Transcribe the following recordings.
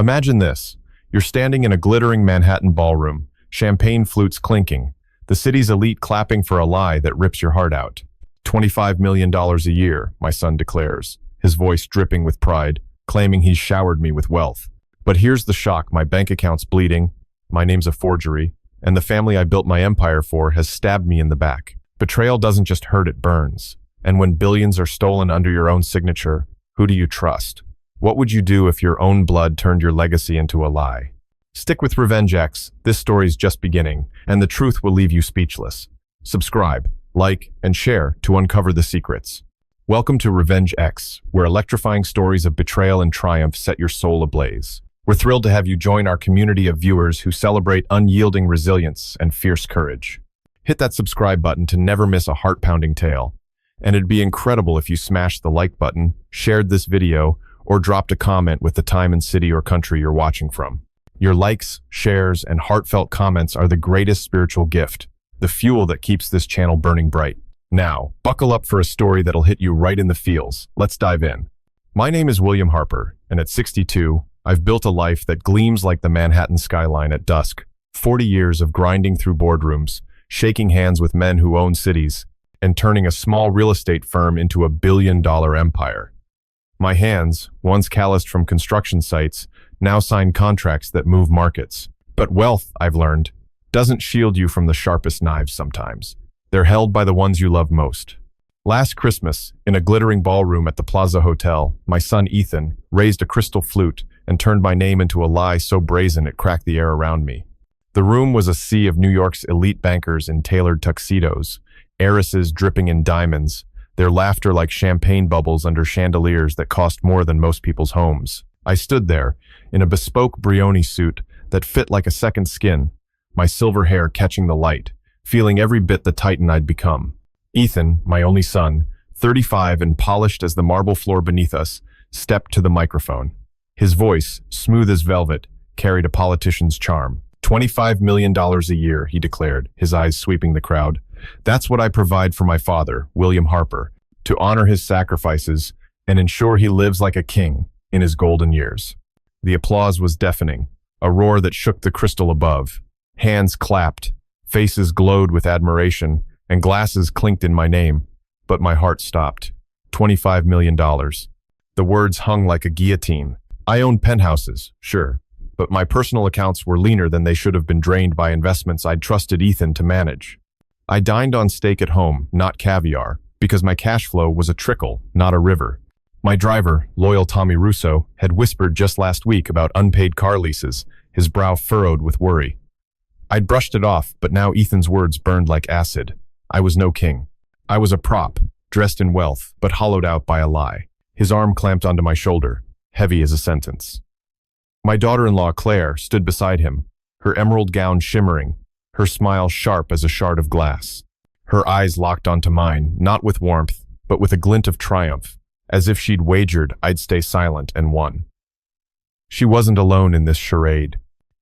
Imagine this. You're standing in a glittering Manhattan ballroom, champagne flutes clinking, the city's elite clapping for a lie that rips your heart out. $25 million a year, my son declares, his voice dripping with pride, claiming he's showered me with wealth. But here's the shock: my bank account's bleeding, my name's a forgery, and the family I built my empire for has stabbed me in the back. Betrayal doesn't just hurt, it burns. And when billions are stolen under your own signature, who do you trust? What would you do if your own blood turned your legacy into a lie? Stick with RevengeX, this story's just beginning, and the truth will leave you speechless. Subscribe, like, and share to uncover the secrets. Welcome to RevengeX, where electrifying stories of betrayal and triumph set your soul ablaze. We're thrilled to have you join our community of viewers who celebrate unyielding resilience and fierce courage. Hit that subscribe button to never miss a heart-pounding tale. And it'd be incredible if you smashed the like button, shared this video, or dropped a comment with the time and city or country you're watching from. Your likes, shares, and heartfelt comments are the greatest spiritual gift, the fuel that keeps this channel burning bright. Now, buckle up for a story that'll hit you right in the feels. Let's dive in. My name is William Harper, and at 62, I've built a life that gleams like the Manhattan skyline at dusk. 40 years of grinding through boardrooms, shaking hands with men who own cities, and turning a small real estate firm into a billion-dollar empire. My hands, once calloused from construction sites, now sign contracts that move markets. But wealth, I've learned, doesn't shield you from the sharpest knives sometimes. They're held by the ones you love most. Last Christmas, in a glittering ballroom at the Plaza Hotel, my son Ethan raised a crystal flute and turned my name into a lie so brazen it cracked the air around me. The room was a sea of New York's elite bankers in tailored tuxedos, heiresses dripping in diamonds, their laughter like champagne bubbles under chandeliers that cost more than most people's homes. I stood there, in a bespoke Brioni suit that fit like a second skin, my silver hair catching the light, feeling every bit the titan I'd become. Ethan, my only son, 35 and polished as the marble floor beneath us, stepped to the microphone. His voice, smooth as velvet, carried a politician's charm. $25 million a year, he declared, his eyes sweeping the crowd. That's what I provide for my father, William Harper, to honor his sacrifices and ensure he lives like a king in his golden years. The applause was deafening, a roar that shook the crystal above. Hands clapped, faces glowed with admiration, and glasses clinked in my name. But my heart stopped. $25 million. The words hung like a guillotine. I owned penthouses, sure, but my personal accounts were leaner than they should have been, drained by investments I'd trusted Ethan to manage. I dined on steak at home, not caviar, because my cash flow was a trickle, not a river. My driver, loyal Tommy Russo, had whispered just last week about unpaid car leases, his brow furrowed with worry. I'd brushed it off, but now Ethan's words burned like acid. I was no king. I was a prop, dressed in wealth, but hollowed out by a lie. His arm clamped onto my shoulder, heavy as a sentence. My daughter-in-law, Claire, stood beside him, her emerald gown shimmering, her smile sharp as a shard of glass. Her eyes locked onto mine, not with warmth, but with a glint of triumph, as if she'd wagered I'd stay silent and won. She wasn't alone in this charade.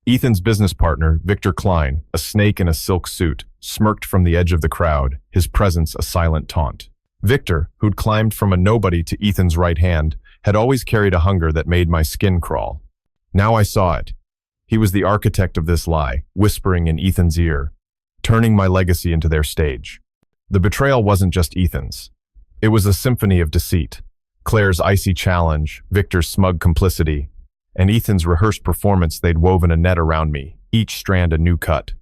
Ethan's business partner, Victor Klein, a snake in a silk suit, smirked from the edge of the crowd, his presence a silent taunt. Victor, who'd climbed from a nobody to Ethan's right hand, had always carried a hunger that made my skin crawl. Now I saw it. He was the architect of this lie, whispering in Ethan's ear, turning my legacy into their stage. The betrayal wasn't just Ethan's. It was a symphony of deceit. Claire's icy challenge, Victor's smug complicity, and Ethan's rehearsed performance. They'd woven a net around me, each strand a new cut.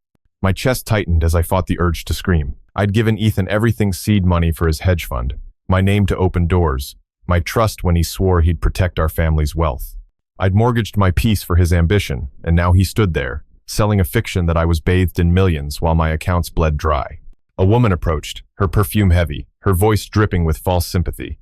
My chest tightened as I fought the urge to scream. I'd given Ethan everything: seed money for his hedge fund, my name to open doors, my trust when he swore he'd protect our family's wealth. I'd mortgaged my peace for his ambition, and now he stood there, selling a fiction that I was bathed in millions while my accounts bled dry. A woman approached, her perfume heavy, her voice dripping with false sympathy.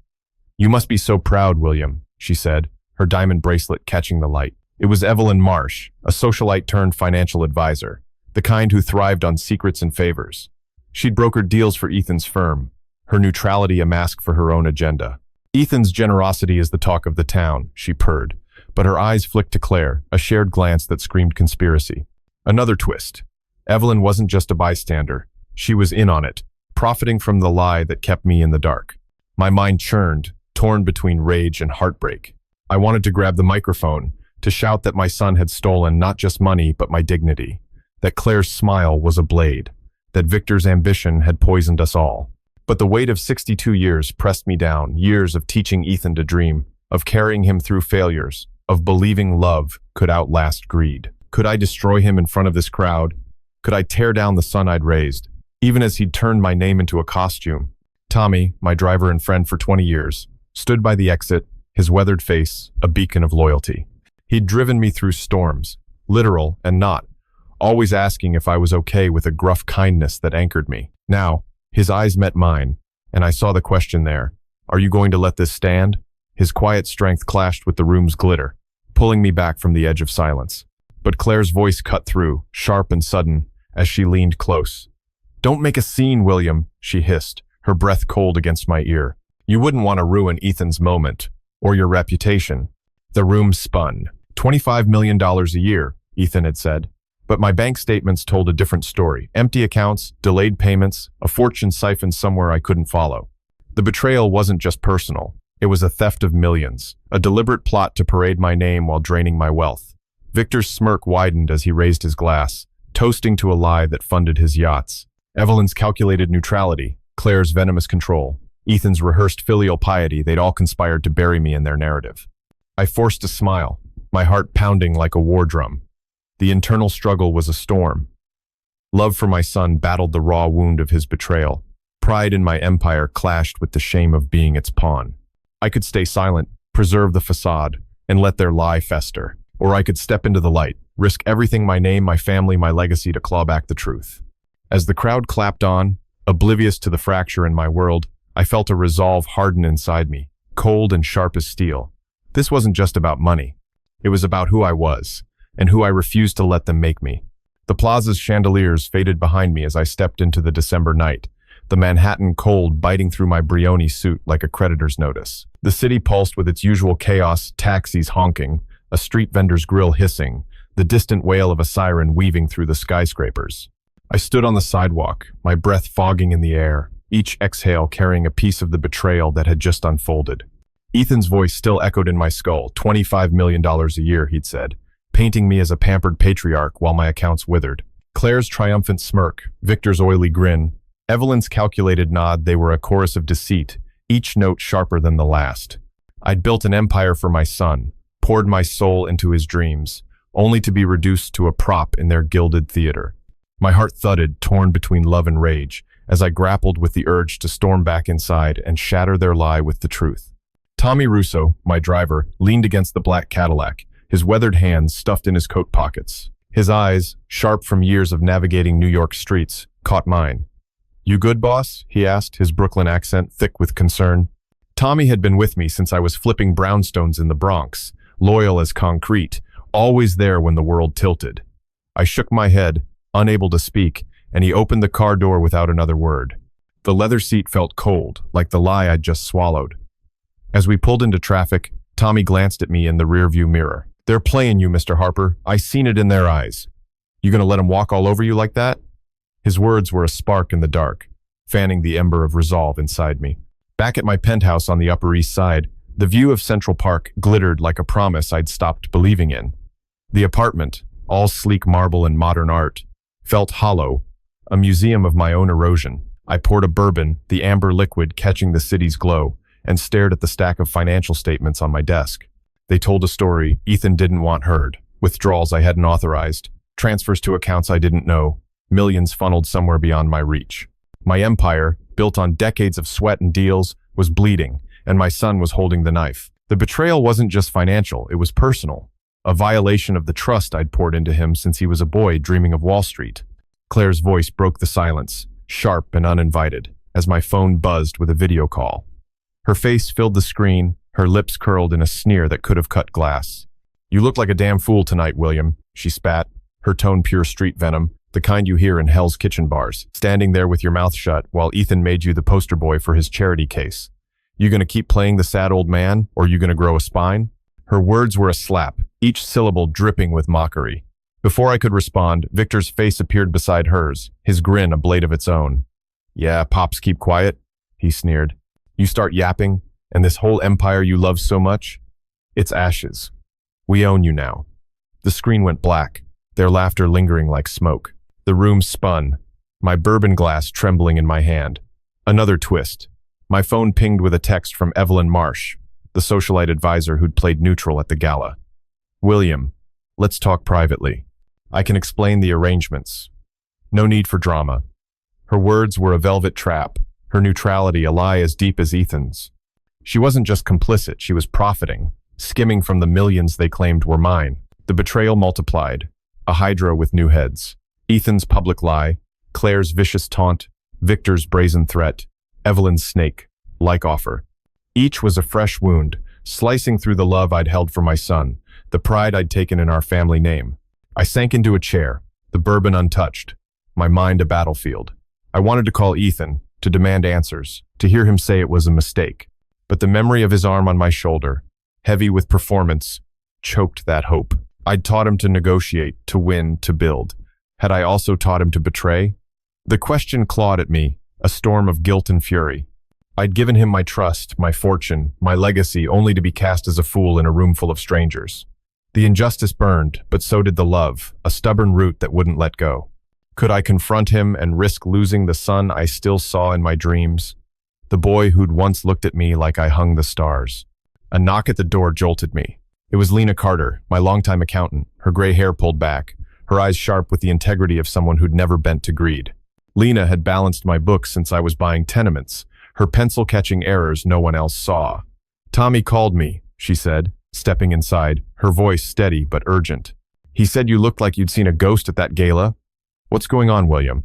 "You must be so proud, William," she said, her diamond bracelet catching the light. It was Evelyn Marsh, a socialite turned financial advisor, the kind who thrived on secrets and favors. She'd brokered deals for Ethan's firm, her neutrality a mask for her own agenda. "Ethan's generosity is the talk of the town," she purred, but her eyes flicked to Claire, a shared glance that screamed conspiracy. Another twist. Evelyn wasn't just a bystander. She was in on it, profiting from the lie that kept me in the dark. My mind churned, torn between rage and heartbreak. I wanted to grab the microphone, to shout that my son had stolen not just money but my dignity, that Claire's smile was a blade, that Victor's ambition had poisoned us all. But the weight of 62 years pressed me down, years of teaching Ethan to dream, of carrying him through failures, of believing love could outlast greed. Could I destroy him in front of this crowd? Could I tear down the son I'd raised, even as he'd turned my name into a costume? Tommy, my driver and friend for 20 years, stood by the exit, his weathered face a beacon of loyalty. He'd driven me through storms, literal and not, always asking if I was okay with a gruff kindness that anchored me. Now, his eyes met mine, and I saw the question there. Are you going to let this stand? His quiet strength clashed with the room's glitter, pulling me back from the edge of silence. But Claire's voice cut through, sharp and sudden, as she leaned close. "Don't make a scene, William," she hissed, her breath cold against my ear. "You wouldn't want to ruin Ethan's moment, or your reputation." The room spun. $25 million a year, Ethan had said. But my bank statements told a different story. Empty accounts, delayed payments, a fortune siphoned somewhere I couldn't follow. The betrayal wasn't just personal. It was a theft of millions, a deliberate plot to parade my name while draining my wealth. Victor's smirk widened as he raised his glass, toasting to a lie that funded his yachts. Evelyn's calculated neutrality, Claire's venomous control, Ethan's rehearsed filial piety, they'd all conspired to bury me in their narrative. I forced a smile, my heart pounding like a war drum. The internal struggle was a storm. Love for my son battled the raw wound of his betrayal. Pride in my empire clashed with the shame of being its pawn. I could stay silent, preserve the facade, and let their lie fester. Or I could step into the light, risk everything, my name, my family, my legacy, to claw back the truth. As the crowd clapped on, oblivious to the fracture in my world, I felt a resolve harden inside me, cold and sharp as steel. This wasn't just about money. It was about who I was, and who I refused to let them make me. The plaza's chandeliers faded behind me as I stepped into the December night, the Manhattan cold biting through my Brioni suit like a creditor's notice. The city pulsed with its usual chaos, taxis honking, a street vendor's grill hissing, the distant wail of a siren weaving through the skyscrapers. I stood on the sidewalk, my breath fogging in the air, each exhale carrying a piece of the betrayal that had just unfolded. Ethan's voice still echoed in my skull. $25 million a year, he'd said, painting me as a pampered patriarch while my accounts withered. Claire's triumphant smirk, Victor's oily grin, Evelyn's calculated nod, they were a chorus of deceit, each note sharper than the last. I'd built an empire for my son, poured my soul into his dreams, only to be reduced to a prop in their gilded theater. My heart thudded, torn between love and rage, as I grappled with the urge to storm back inside and shatter their lie with the truth. Tommy Russo, my driver, leaned against the black Cadillac, his weathered hands stuffed in his coat pockets. His eyes, sharp from years of navigating New York streets, caught mine. "You good, boss?" he asked, his Brooklyn accent thick with concern. Tommy had been with me since I was flipping brownstones in the Bronx, loyal as concrete, always there when the world tilted. I shook my head, unable to speak, and he opened the car door without another word. The leather seat felt cold, like the lie I'd just swallowed. As we pulled into traffic, Tommy glanced at me in the rearview mirror. "They're playing you, Mr. Harper. I seen it in their eyes. You gonna let 'em walk all over you like that?" His words were a spark in the dark, fanning the ember of resolve inside me. Back at my penthouse on the Upper East Side, the view of Central Park glittered like a promise I'd stopped believing in. The apartment, all sleek marble and modern art, felt hollow, a museum of my own erosion. I poured a bourbon, the amber liquid catching the city's glow, and stared at the stack of financial statements on my desk. They told a story Ethan didn't want heard, withdrawals I hadn't authorized, transfers to accounts I didn't know, millions funneled somewhere beyond my reach. My empire, built on decades of sweat and deals, was bleeding, and my son was holding the knife. The betrayal wasn't just financial, it was personal, a violation of the trust I'd poured into him since he was a boy dreaming of Wall Street. Claire's voice broke the silence, sharp and uninvited, as my phone buzzed with a video call. Her face filled the screen, her lips curled in a sneer that could have cut glass. "You look like a damn fool tonight, William," she spat, her tone pure street venom, the kind you hear in Hell's Kitchen bars, standing there with your mouth shut while Ethan made you the poster boy for his charity case. "You gonna keep playing the sad old man, or you gonna grow a spine?" Her words were a slap, each syllable dripping with mockery. Before I could respond, Victor's face appeared beside hers, his grin a blade of its own. "Yeah, pops keep quiet," he sneered. "You start yapping, and this whole empire you love so much, it's ashes." We own you now." The screen went black, their laughter lingering like smoke. The room spun, my bourbon glass trembling in my hand. Another twist. My phone pinged with a text from Evelyn Marsh, the socialite advisor who'd played neutral at the gala. "William, let's talk privately. I can explain the arrangements. No need for drama." Her words were a velvet trap, her neutrality a lie as deep as Ethan's. She wasn't just complicit, she was profiting, skimming from the millions they claimed were mine. The betrayal multiplied, a hydra with new heads. Ethan's public lie, Claire's vicious taunt, Victor's brazen threat, Evelyn's snake-like offer. Each was a fresh wound, slicing through the love I'd held for my son, the pride I'd taken in our family name. I sank into a chair, the bourbon untouched, my mind a battlefield. I wanted to call Ethan, to demand answers, to hear him say it was a mistake. But the memory of his arm on my shoulder, heavy with performance, choked that hope. I'd taught him to negotiate, to win, to build. Had I also taught him to betray? The question clawed at me, a storm of guilt and fury. I'd given him my trust, my fortune, my legacy, only to be cast as a fool in a room full of strangers. The injustice burned, but so did the love, a stubborn root that wouldn't let go. Could I confront him and risk losing the son I still saw in my dreams? The boy who'd once looked at me like I hung the stars. A knock at the door jolted me. It was Lena Carter, my longtime accountant, her gray hair pulled back, her eyes sharp with the integrity of someone who'd never bent to greed. Lena had balanced my books since I was buying tenements, her pencil-catching errors no one else saw. "Tommy called me," she said, stepping inside, her voice steady but urgent. "He said you looked like you'd seen a ghost at that gala. What's going on, William?"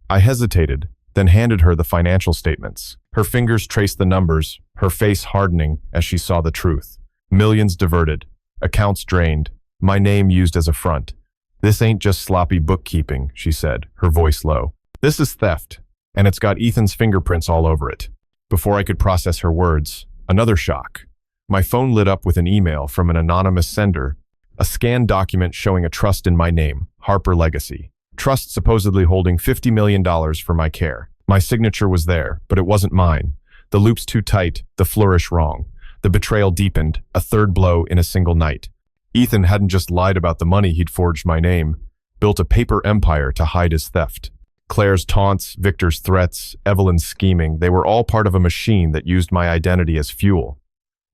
I hesitated, then handed her the financial statements. Her fingers traced the numbers, her face hardening as she saw the truth. Millions diverted, accounts drained, my name used as a front. "This ain't just sloppy bookkeeping," she said, her voice low. "This is theft, and it's got Ethan's fingerprints all over it." Before I could process her words, another shock. My phone lit up with an email from an anonymous sender, a scanned document showing a trust in my name, Harper Legacy. Trust supposedly holding $50 million for my care. My signature was there, but it wasn't mine. The loops too tight, the flourish wrong. The betrayal deepened, a third blow in a single night. Ethan hadn't just lied about the money he'd forged my name, built a paper empire to hide his theft. Claire's taunts, Victor's threats, Evelyn's scheming, they were all part of a machine that used my identity as fuel.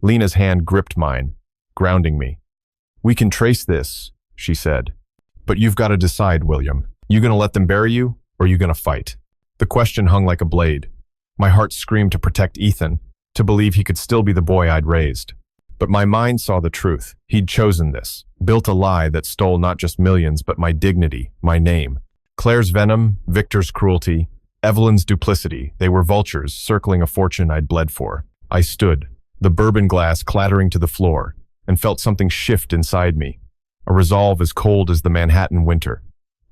Lena's hand gripped mine, grounding me. "We can trace this," she said. "But you've got to decide, William. You gonna let them bury you, or you gonna fight?" The question hung like a blade. My heart screamed to protect Ethan, to believe he could still be the boy I'd raised. But my mind saw the truth. He'd chosen this, built a lie that stole not just millions, but my dignity, my name. Claire's venom, Victor's cruelty, Evelyn's duplicity, they were vultures circling a fortune I'd bled for. I stood, the bourbon glass clattering to the floor, and felt something shift inside me. A resolve as cold as the Manhattan winter.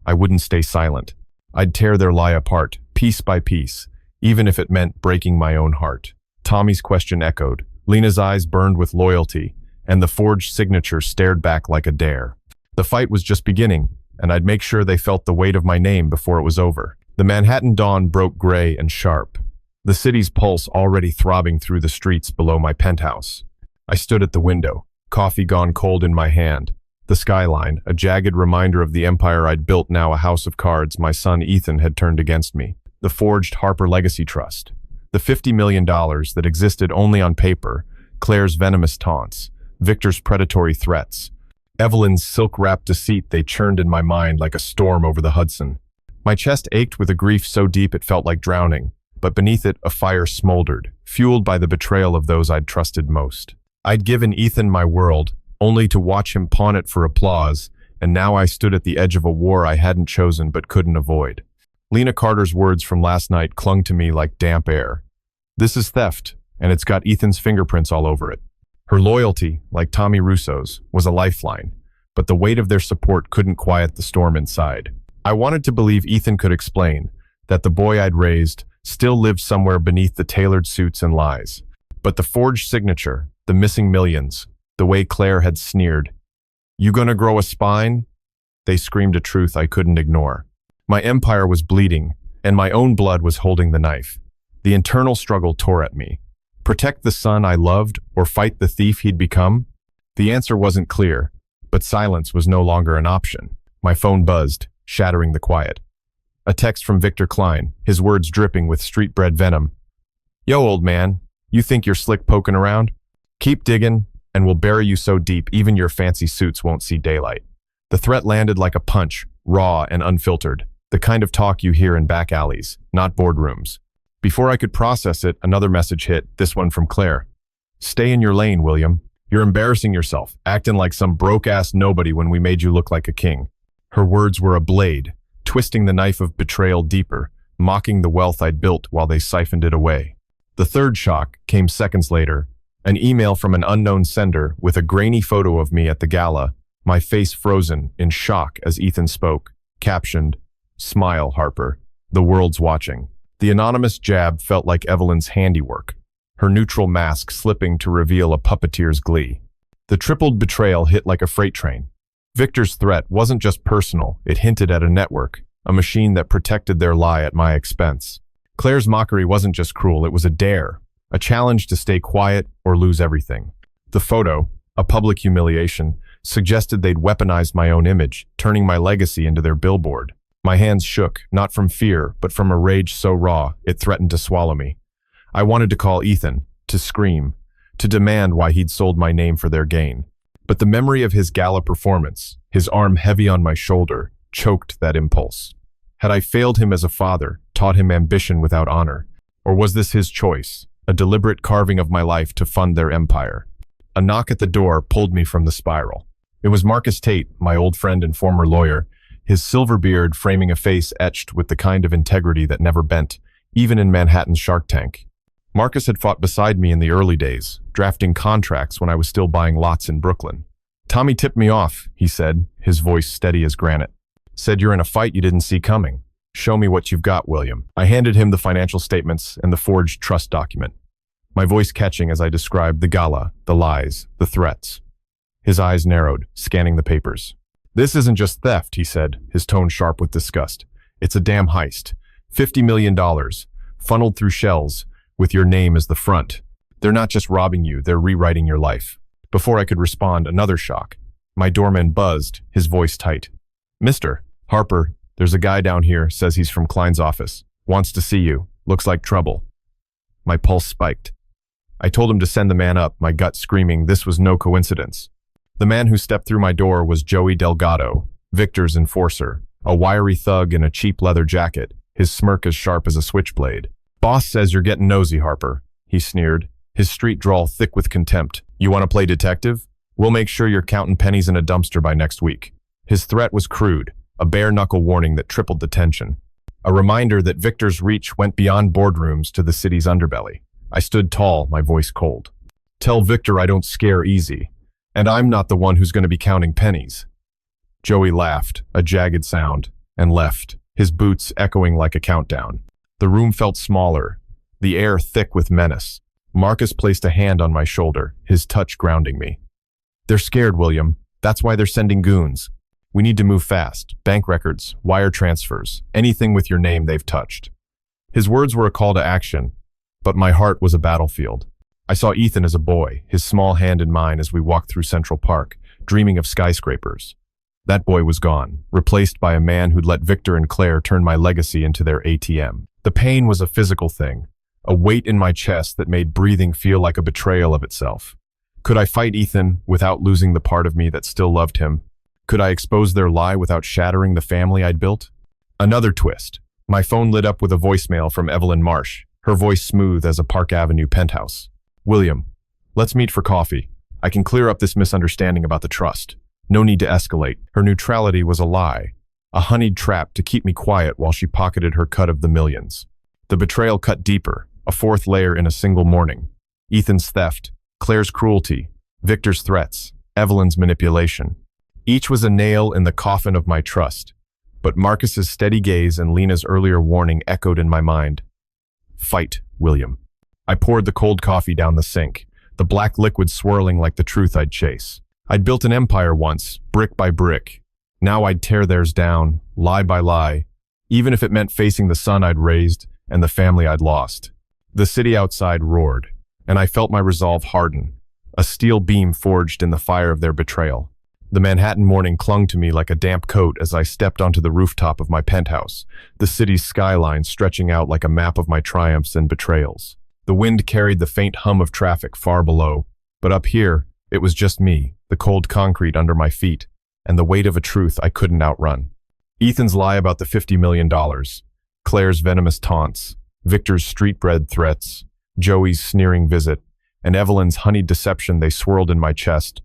I wouldn't stay silent. I'd tear their lie apart, piece by piece, even if it meant breaking my own heart. Tommy's question echoed. Lena's eyes burned with loyalty, and the forged signature stared back like a dare. The fight was just beginning, and I'd make sure they felt the weight of my name before it was over. The Manhattan dawn broke gray and sharp, the city's pulse already throbbing through the streets below my penthouse. I stood at the window, coffee gone cold in my hand. The skyline, a jagged reminder of the empire I'd built, now a house of cards my son Ethan had turned against me. The forged Harper Legacy Trust. The $50 million that existed only on paper, Claire's venomous taunts, Victor's predatory threats, Evelyn's silk-wrapped deceit, they churned in my mind like a storm over the Hudson. My chest ached with a grief so deep it felt like drowning, but beneath it a fire smoldered, fueled by the betrayal of those I'd trusted most. I'd given Ethan my world, only to watch him pawn it for applause, and now I stood at the edge of a war I hadn't chosen but couldn't avoid. Lena Carter's words from last night clung to me like damp air. This is theft, and it's got Ethan's fingerprints all over it. Her loyalty, like Tommy Russo's, was a lifeline, but the weight of their support couldn't quiet the storm inside. I wanted to believe Ethan could explain that the boy I'd raised still lived somewhere beneath the tailored suits and lies. But the forged signature, the missing millions, the way Claire had sneered, "You gonna grow a spine?" They screamed a truth I couldn't ignore. My empire was bleeding, and my own blood was holding the knife. The internal struggle tore at me. Protect the son I loved, or fight the thief he'd become? The answer wasn't clear, but silence was no longer an option. My phone buzzed, shattering the quiet. A text from Victor Klein, his words dripping with street-bred venom. "Yo, old man, you think you're slick poking around? Keep digging, and we'll bury you so deep even your fancy suits won't see daylight." The threat landed like a punch, raw and unfiltered, the kind of talk you hear in back alleys, not boardrooms. Before I could process it, another message hit, this one from Claire. "Stay in your lane, William. You're embarrassing yourself, acting like some broke-ass nobody when we made you look like a king." Her words were a blade, twisting the knife of betrayal deeper, mocking the wealth I'd built while they siphoned it away. The third shock came seconds later, an email from an unknown sender with a grainy photo of me at the gala, my face frozen in shock as Ethan spoke, captioned, "Smile, Harper. The world's watching." The anonymous jab felt like Evelyn's handiwork, her neutral mask slipping to reveal a puppeteer's glee. The tripled betrayal hit like a freight train. Victor's threat wasn't just personal, it hinted at a network, a machine that protected their lie at my expense. Claire's mockery wasn't just cruel, it was a dare, a challenge to stay quiet or lose everything. The photo, a public humiliation, suggested they'd weaponized my own image, turning my legacy into their billboard. My hands shook, not from fear, but from a rage so raw, it threatened to swallow me. I wanted to call Ethan, to scream, to demand why he'd sold my name for their gain. But the memory of his gala performance, his arm heavy on my shoulder, choked that impulse. Had I failed him as a father, taught him ambition without honor? Or was this his choice, a deliberate carving of my life to fund their empire? A knock at the door pulled me from the spiral. It was Marcus Tate, my old friend and former lawyer, his silver beard framing a face etched with the kind of integrity that never bent, even in Manhattan's Shark Tank. Marcus had fought beside me in the early days, drafting contracts when I was still buying lots in Brooklyn. "Tommy tipped me off," he said, his voice steady as granite. "Said you're in a fight you didn't see coming. Show me what you've got, William." I handed him the financial statements and the forged trust document, my voice catching as I described the gala, the lies, the threats. His eyes narrowed, scanning the papers. "This isn't just theft," he said, his tone sharp with disgust. "It's a damn heist. $50 million, funneled through shells, with your name as the front. They're not just robbing you, they're rewriting your life." Before I could respond, another shock. My doorman buzzed, his voice tight. "Mr. Harper, there's a guy down here, says he's from Klein's office. Wants to see you. Looks like trouble." My pulse spiked. I told him to send the man up, my gut screaming this was no coincidence. The man who stepped through my door was Joey Delgado, Victor's enforcer, a wiry thug in a cheap leather jacket, his smirk as sharp as a switchblade. "Boss says you're getting nosy, Harper," he sneered, his street drawl thick with contempt. "You want to play detective? We'll make sure you're counting pennies in a dumpster by next week." His threat was crude, a bare-knuckle warning that tripled the tension. A reminder that Victor's reach went beyond boardrooms to the city's underbelly. I stood tall, my voice cold. "Tell Victor I don't scare easy. And I'm not the one who's going to be counting pennies." Joey laughed, a jagged sound, and left, his boots echoing like a countdown. The room felt smaller, the air thick with menace. Marcus placed a hand on my shoulder, his touch grounding me. "They're scared, William. That's why they're sending goons. We need to move fast. Bank records, wire transfers, anything with your name they've touched." His words were a call to action, but my heart was a battlefield. I saw Ethan as a boy, his small hand in mine as we walked through Central Park, dreaming of skyscrapers. That boy was gone, replaced by a man who'd let Victor and Claire turn my legacy into their ATM. The pain was a physical thing, a weight in my chest that made breathing feel like a betrayal of itself. Could I fight Ethan without losing the part of me that still loved him? Could I expose their lie without shattering the family I'd built? Another twist. My phone lit up with a voicemail from Evelyn Marsh, her voice smooth as a Park Avenue penthouse. "William, let's meet for coffee. I can clear up this misunderstanding about the trust. No need to escalate." Her neutrality was a lie, a honeyed trap to keep me quiet while she pocketed her cut of the millions. The betrayal cut deeper, a fourth layer in a single morning. Ethan's theft, Claire's cruelty, Victor's threats, Evelyn's manipulation. Each was a nail in the coffin of my trust, but Marcus's steady gaze and Lena's earlier warning echoed in my mind. "Fight, William." I poured the cold coffee down the sink, the black liquid swirling like the truth I'd chase. I'd built an empire once, brick by brick. Now I'd tear theirs down, lie by lie, even if it meant facing the son I'd raised and the family I'd lost. The city outside roared, and I felt my resolve harden, a steel beam forged in the fire of their betrayal. The Manhattan morning clung to me like a damp coat as I stepped onto the rooftop of my penthouse, the city's skyline stretching out like a map of my triumphs and betrayals. The wind carried the faint hum of traffic far below, but up here, it was just me, the cold concrete under my feet, and the weight of a truth I couldn't outrun. Ethan's lie about the $50 million, Claire's venomous taunts, Victor's street-bred threats, Joey's sneering visit, and Evelyn's honeyed deception, they swirled in my chest,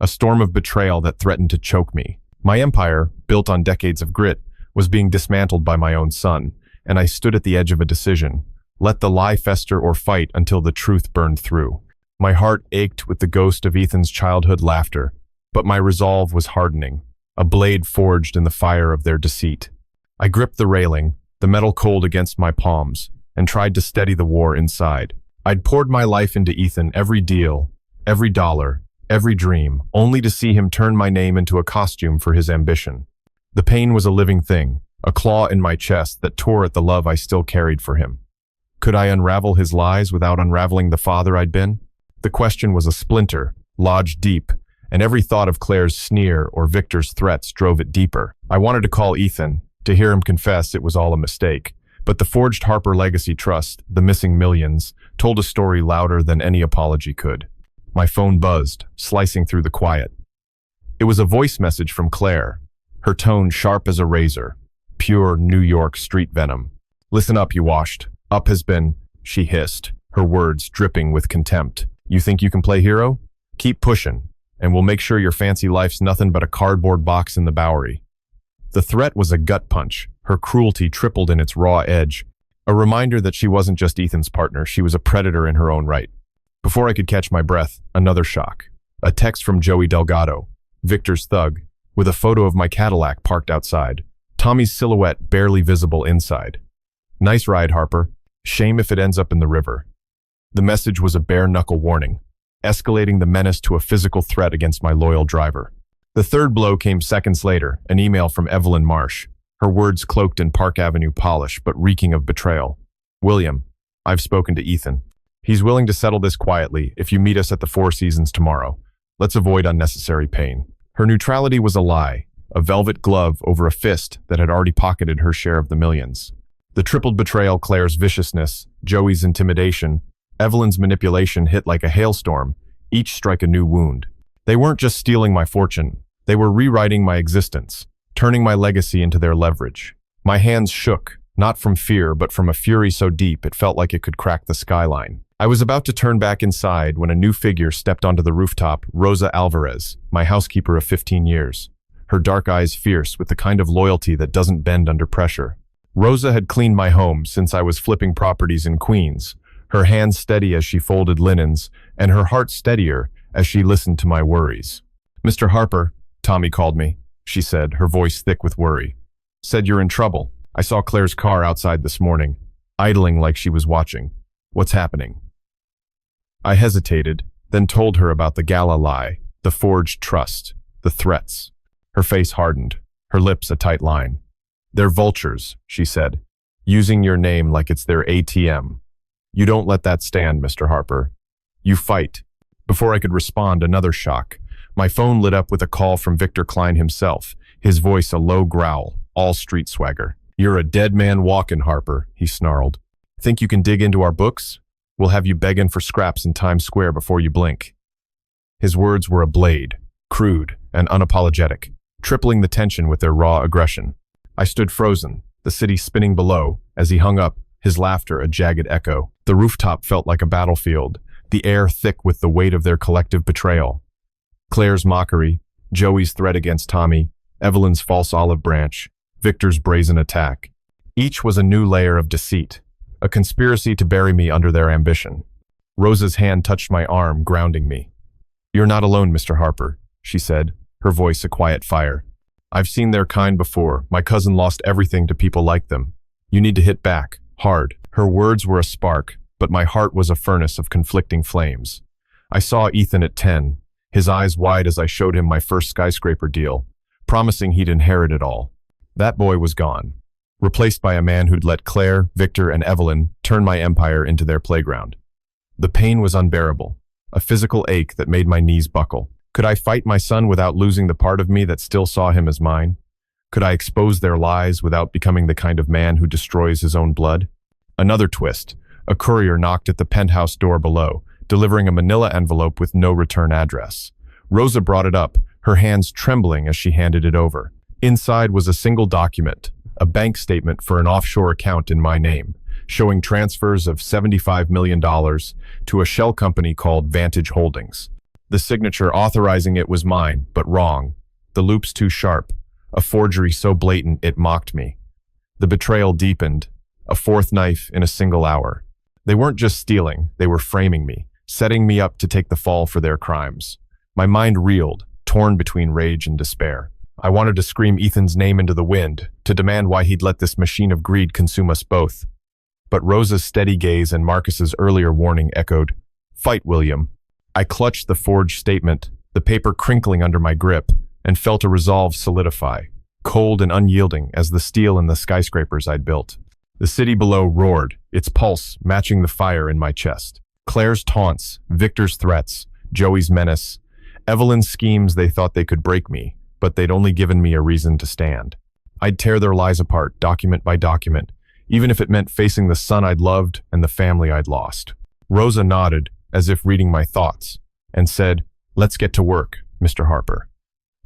a storm of betrayal that threatened to choke me. My empire, built on decades of grit, was being dismantled by my own son, and I stood at the edge of a decision. Let the lie fester or fight until the truth burned through. My heart ached with the ghost of Ethan's childhood laughter, but my resolve was hardening, a blade forged in the fire of their deceit. I gripped the railing, the metal cold against my palms, and tried to steady the war inside. I'd poured my life into Ethan, every deal, every dollar, every dream, only to see him turn my name into a costume for his ambition. The pain was a living thing, a claw in my chest that tore at the love I still carried for him. Could I unravel his lies without unraveling the father I'd been? The question was a splinter, lodged deep, and every thought of Claire's sneer or Victor's threats drove it deeper. I wanted to call Ethan, to hear him confess it was all a mistake. But the forged Harper legacy trust, the missing millions, told a story louder than any apology could. My phone buzzed, slicing through the quiet. It was a voice message from Claire, her tone sharp as a razor, pure New York street venom. "Listen up, you washed. Up has been," she hissed, her words dripping with contempt. "You think you can play hero? Keep pushing, and we'll make sure your fancy life's nothing but a cardboard box in the Bowery." The threat was a gut punch, her cruelty tripled in its raw edge, a reminder that she wasn't just Ethan's partner, she was a predator in her own right. Before I could catch my breath, another shock. A text from Joey Delgado, Victor's thug, with a photo of my Cadillac parked outside, Tommy's silhouette barely visible inside. "Nice ride, Harper. Shame if it ends up in the river." The message was a bare-knuckle warning, escalating the menace to a physical threat against my loyal driver. The third blow came seconds later, an email from Evelyn Marsh, her words cloaked in Park Avenue polish but reeking of betrayal. "William, I've spoken to Ethan. He's willing to settle this quietly if you meet us at the Four Seasons tomorrow. Let's avoid unnecessary pain." Her neutrality was a lie, a velvet glove over a fist that had already pocketed her share of the millions. The tripled betrayal, Claire's viciousness, Joey's intimidation, Evelyn's manipulation hit like a hailstorm, each strike a new wound. They weren't just stealing my fortune, they were rewriting my existence, turning my legacy into their leverage. My hands shook, not from fear, but from a fury so deep it felt like it could crack the skyline. I was about to turn back inside when a new figure stepped onto the rooftop, Rosa Alvarez, my housekeeper of 15 years. Her dark eyes fierce with the kind of loyalty that doesn't bend under pressure. Rosa had cleaned my home since I was flipping properties in Queens, her hands steady as she folded linens, and her heart steadier as she listened to my worries. "Mr. Harper," Tommy called me, she said, her voice thick with worry. "Said you're in trouble. I saw Claire's car outside this morning, idling like she was watching. What's happening?" I hesitated, then told her about the Gala lie, the forged trust, the threats. Her face hardened, her lips a tight line. "They're vultures," she said, "using your name like it's their ATM. You don't let that stand, Mr. Harper. You fight." Before I could respond, another shock. My phone lit up with a call from Victor Klein himself, his voice a low growl, all street swagger. "You're a dead man walking, Harper," he snarled. "Think you can dig into our books? We'll have you begging for scraps in Times Square before you blink." His words were a blade, crude and unapologetic, tripling the tension with their raw aggression. I stood frozen, the city spinning below, as he hung up, his laughter a jagged echo. The rooftop felt like a battlefield, the air thick with the weight of their collective betrayal. Claire's mockery, Joey's threat against Tommy, Evelyn's false olive branch, Victor's brazen attack. Each was a new layer of deceit, a conspiracy to bury me under their ambition. Rosa's hand touched my arm, grounding me. "You're not alone, Mr. Harper," she said, her voice a quiet fire. "I've seen their kind before. My cousin lost everything to people like them. You need to hit back, hard." Her words were a spark, but my heart was a furnace of conflicting flames. I saw Ethan at 10, his eyes wide as I showed him my first skyscraper deal, promising he'd inherit it all. That boy was gone, replaced by a man who'd let Claire, Victor, and Evelyn turn my empire into their playground. The pain was unbearable, a physical ache that made my knees buckle. Could I fight my son without losing the part of me that still saw him as mine? Could I expose their lies without becoming the kind of man who destroys his own blood? Another twist. A courier knocked at the penthouse door below, delivering a manila envelope with no return address. Rosa brought it up, her hands trembling as she handed it over. Inside was a single document, a bank statement for an offshore account in my name, showing transfers of $75 million to a shell company called Vantage Holdings. The signature authorizing it was mine, but wrong. The loops too sharp, a forgery so blatant it mocked me. The betrayal deepened, a fourth knife in a single hour. They weren't just stealing, they were framing me, setting me up to take the fall for their crimes. My mind reeled, torn between rage and despair. I wanted to scream Ethan's name into the wind, to demand why he'd let this machine of greed consume us both. But Rosa's steady gaze and Marcus's earlier warning echoed, "Fight, William." I clutched the forged statement, the paper crinkling under my grip, and felt a resolve solidify, cold and unyielding as the steel in the skyscrapers I'd built. The city below roared, its pulse matching the fire in my chest. Claire's taunts, Victor's threats, Joey's menace, Evelyn's schemes. They thought they could break me, but they'd only given me a reason to stand. I'd tear their lies apart, document by document, even if it meant facing the son I'd loved and the family I'd lost. Rosa nodded, as if reading my thoughts, and said, "Let's get to work, Mr. Harper."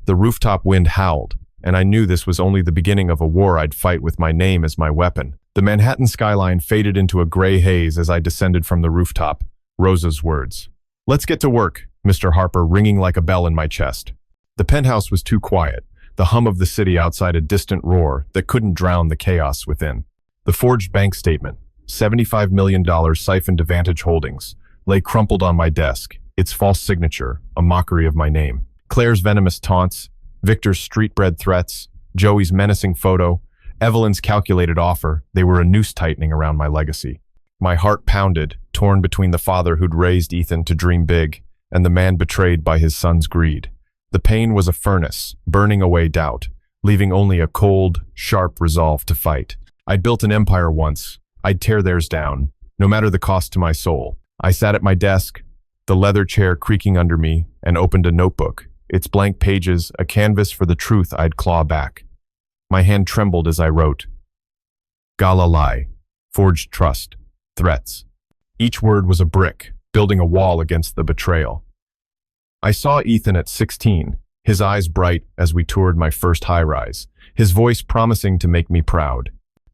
The rooftop wind howled, and I knew this was only the beginning of a war I'd fight with my name as my weapon. The Manhattan skyline faded into a gray haze as I descended from the rooftop. Rosa's words. "Let's get to work," Mr. Harper ringing like a bell in my chest. The penthouse was too quiet, the hum of the city outside a distant roar that couldn't drown the chaos within. The forged bank statement, $75 million siphoned to Vantage Holdings, lay crumpled on my desk, its false signature, a mockery of my name. Claire's venomous taunts, Victor's street-bred threats, Joey's menacing photo, Evelyn's calculated offer, they were a noose tightening around my legacy. My heart pounded, torn between the father who'd raised Ethan to dream big and the man betrayed by his son's greed. The pain was a furnace, burning away doubt, leaving only a cold, sharp resolve to fight. I'd built an empire once. I'd tear theirs down, no matter the cost to my soul. I sat at my desk, the leather chair creaking under me, and opened a notebook, its blank pages a canvas for the truth I'd claw back. My hand trembled as I wrote. Gala lie, forged trust, threats. Each word was a brick, building a wall against the betrayal. I saw Ethan at 16, his eyes bright as we toured my first high-rise, his voice promising to make me proud.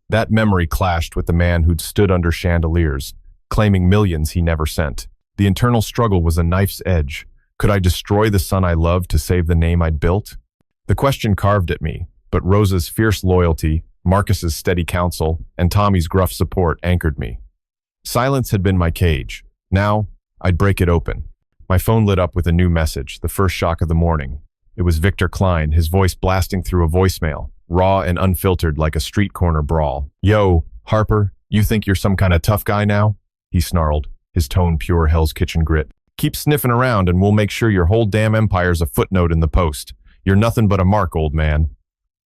That memory clashed with the man who'd stood under chandeliers, claiming millions he never sent. The internal struggle was a knife's edge. Could I destroy the son I loved to save the name I'd built? The question carved at me, but Rosa's fierce loyalty, Marcus's steady counsel, and Tommy's gruff support anchored me. Silence had been my cage. Now, I'd break it open. My phone lit up with a new message, the first shock of the morning. It was Victor Klein, his voice blasting through a voicemail, raw and unfiltered like a street corner brawl. "Yo, Harper, you think you're some kind of tough guy now?" he snarled, his tone pure Hell's Kitchen grit. "Keep sniffing around and we'll make sure your whole damn empire's a footnote in the Post. You're nothing but a mark, old man."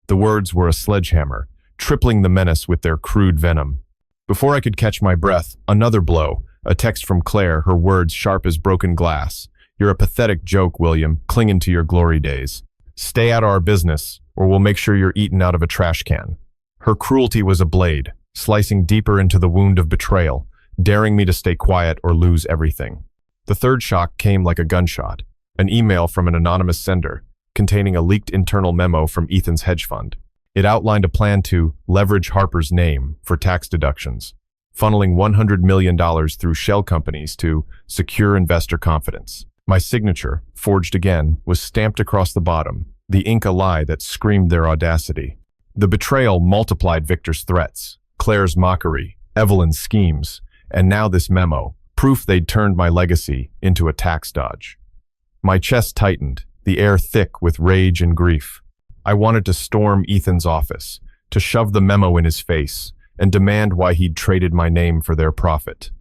The words were a sledgehammer, tripling the menace with their crude venom. Before I could catch my breath, another blow, a text from Claire, her words sharp as broken glass. "You're a pathetic joke, William, clinging to your glory days. Stay out of our business, or we'll make sure you're eaten out of a trash can." Her cruelty was a blade, slicing deeper into the wound of betrayal, daring me to stay quiet or lose everything. The third shock came like a gunshot, an email from an anonymous sender, containing a leaked internal memo from Ethan's hedge fund. It outlined a plan to leverage Harper's name for tax deductions, funneling $100 million through shell companies to secure investor confidence. My signature, forged again, was stamped across the bottom, the ink a lie that screamed their audacity. The betrayal multiplied Victor's threats, Claire's mockery, Evelyn's schemes, and now this memo, proof they'd turned my legacy into a tax dodge. My chest tightened, the air thick with rage and grief. I wanted to storm Ethan's office, to shove the memo in his face, and demand why he'd traded my name for their profit.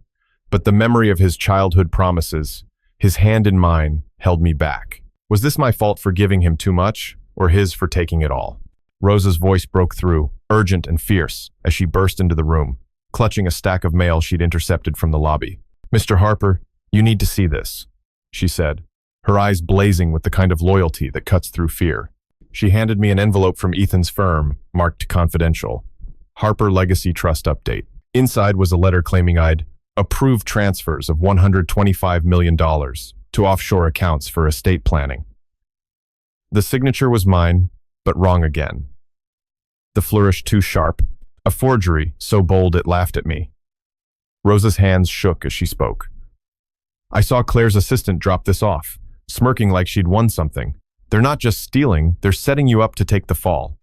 But the memory of his childhood promises, his hand in mine, held me back. Was this my fault for giving him too much, or his for taking it all? Rosa's voice broke through, urgent and fierce, as she burst into the room, clutching a stack of mail she'd intercepted from the lobby. "Mr. Harper, you need to see this." she said, her eyes blazing with the kind of loyalty that cuts through fear. She handed me an envelope from Ethan's firm, marked confidential. Harper Legacy Trust Update. Inside was a letter claiming I'd approved transfers of $125 million to offshore accounts for estate planning. The signature was mine, but wrong again. The flourish too sharp. A forgery, so bold it laughed at me. Rosa's hands shook as she spoke. I saw Claire's assistant drop this off, smirking like she'd won something. They're not just stealing, they're setting you up to take the fall.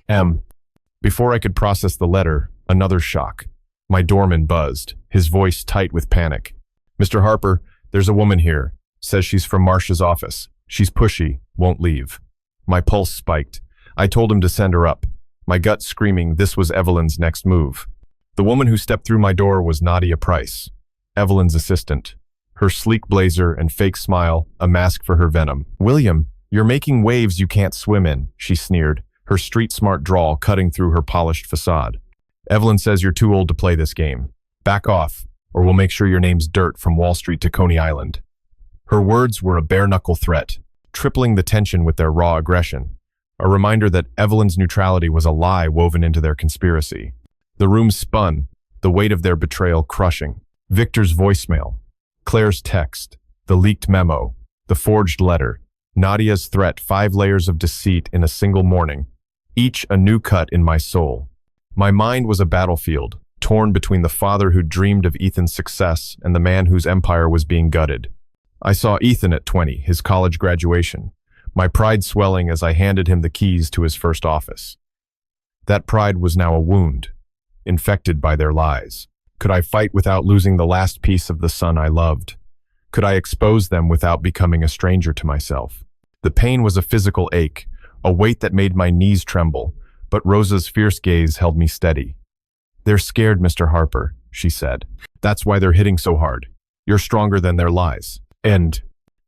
Before I could process the letter, another shock. My doorman buzzed, his voice tight with panic. Mr. Harper, there's a woman here. Says she's from Marcia's office. She's pushy, won't leave. My pulse spiked. I told him to send her up, my gut screaming this was Evelyn's next move. The woman who stepped through my door was Nadia Price, Evelyn's assistant. Her sleek blazer and fake smile, a mask for her venom. William, you're making waves you can't swim in, she sneered, her street-smart drawl cutting through her polished facade. Evelyn says you're too old to play this game. Back off, or we'll make sure your name's dirt from Wall Street to Coney Island. Her words were a bare-knuckle threat, tripling the tension with their raw aggression. A reminder that Evelyn's neutrality was a lie woven into their conspiracy. The room spun, the weight of their betrayal crushing. Victor's voicemail, Claire's text, the leaked memo, the forged letter, Nadia's threat, 5 layers of deceit in a single morning, each a new cut in my soul. My mind was a battlefield, torn between the father who dreamed of Ethan's success and the man whose empire was being gutted. I saw Ethan at 20, his college graduation, my pride swelling as I handed him the keys to his first office. That pride was now a wound, infected by their lies. Could I fight without losing the last piece of the son I loved? Could I expose them without becoming a stranger to myself? The pain was a physical ache, a weight that made my knees tremble, but Rosa's fierce gaze held me steady. They're scared, Mr. Harper, she said. That's why they're hitting so hard. You're stronger than their lies. And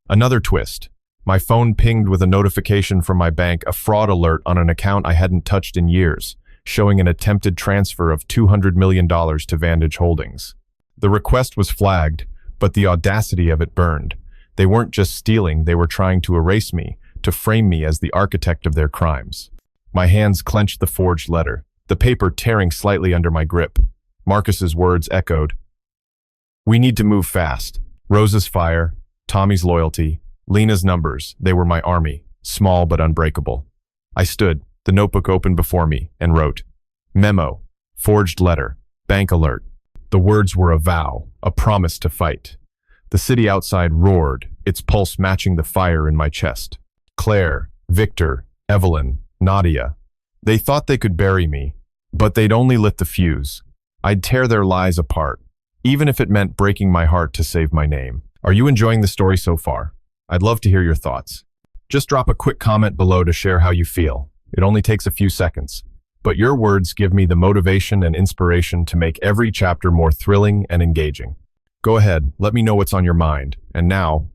another twist. My phone pinged with a notification from my bank, a fraud alert on an account I hadn't touched in years, showing an attempted transfer of $200 million to Vantage Holdings. The request was flagged, but the audacity of it burned. They weren't just stealing, they were trying to erase me, to frame me as the architect of their crimes. My hands clenched the forged letter, the paper tearing slightly under my grip. Marcus's words echoed. We need to move fast. Rosa's fire, Tommy's loyalty, Lena's numbers, they were my army, small but unbreakable. I stood, the notebook open before me, and wrote, Memo, forged letter, bank alert. The words were a vow, a promise to fight. The city outside roared, its pulse matching the fire in my chest. Claire, Victor, Evelyn, Nadia. They thought they could bury me, but they'd only lit the fuse. I'd tear their lies apart, even if it meant breaking my heart to save my name. Are you enjoying the story so far? I'd love to hear your thoughts. Just drop a quick comment below to share how you feel. It only takes a few seconds, but your words give me the motivation and inspiration to make every chapter more thrilling and engaging. Go ahead, let me know what's on your mind. And now,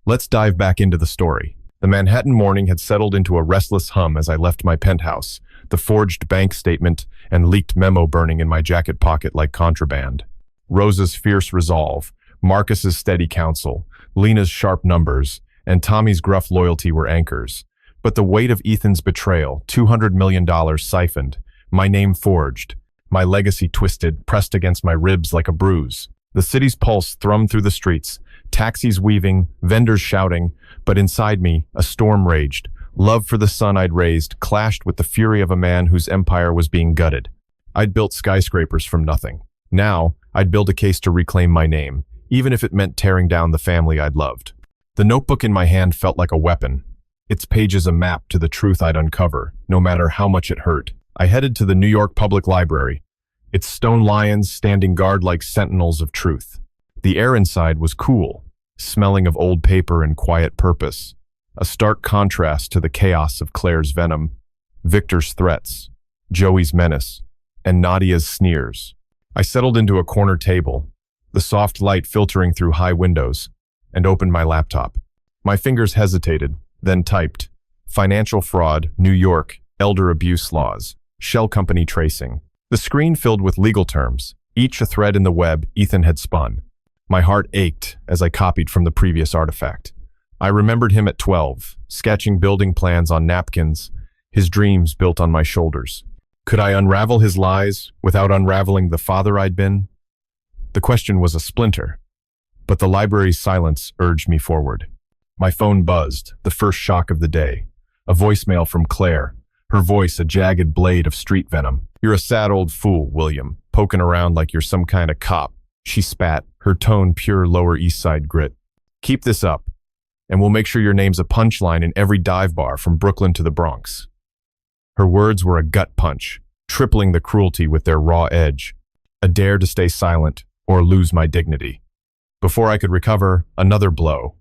let's dive back into the story. The Manhattan morning had settled into a restless hum as I left my penthouse, the forged bank statement and leaked memo burning in my jacket pocket like contraband. Rosa's fierce resolve, Marcus's steady counsel, Lena's sharp numbers, and Tommy's gruff loyalty were anchors. But the weight of Ethan's betrayal, $200 million siphoned, my name forged, my legacy twisted, pressed against my ribs like a bruise. The city's pulse thrummed through the streets, taxis weaving, vendors shouting, but inside me, a storm raged. Love for the son I'd raised clashed with the fury of a man whose empire was being gutted. I'd built skyscrapers from nothing. Now, I'd build a case to reclaim my name, even if it meant tearing down the family I'd loved. The notebook in my hand felt like a weapon, its pages a map to the truth I'd uncover, no matter how much it hurt. I headed to the New York Public Library, its stone lions standing guard like sentinels of truth. The air inside was cool, smelling of old paper and quiet purpose, a stark contrast to the chaos of Claire's venom, Victor's threats, Joey's menace, and Nadia's sneers. I settled into a corner table, the soft light filtering through high windows, and opened my laptop. My fingers hesitated, then typed, Financial fraud, New York, elder abuse laws, shell company tracing. The screen filled with legal terms, each a thread in the web Ethan had spun. My heart ached as I copied from the previous artifact. I remembered him at 12, sketching building plans on napkins, his dreams built on my shoulders. Could I unravel his lies without unraveling the father I'd been? The question was a splinter, but the library's silence urged me forward. My phone buzzed, the first shock of the day. A voicemail from Claire, her voice a jagged blade of street venom. "You're a sad old fool, William, poking around like you're some kind of cop." She spat, her tone pure Lower East Side grit. "Keep this up, and we'll make sure your name's a punchline in every dive bar from Brooklyn to the Bronx." Her words were a gut punch, tripling the cruelty with their raw edge. A dare to stay silent or lose my dignity. Before I could recover, another blow.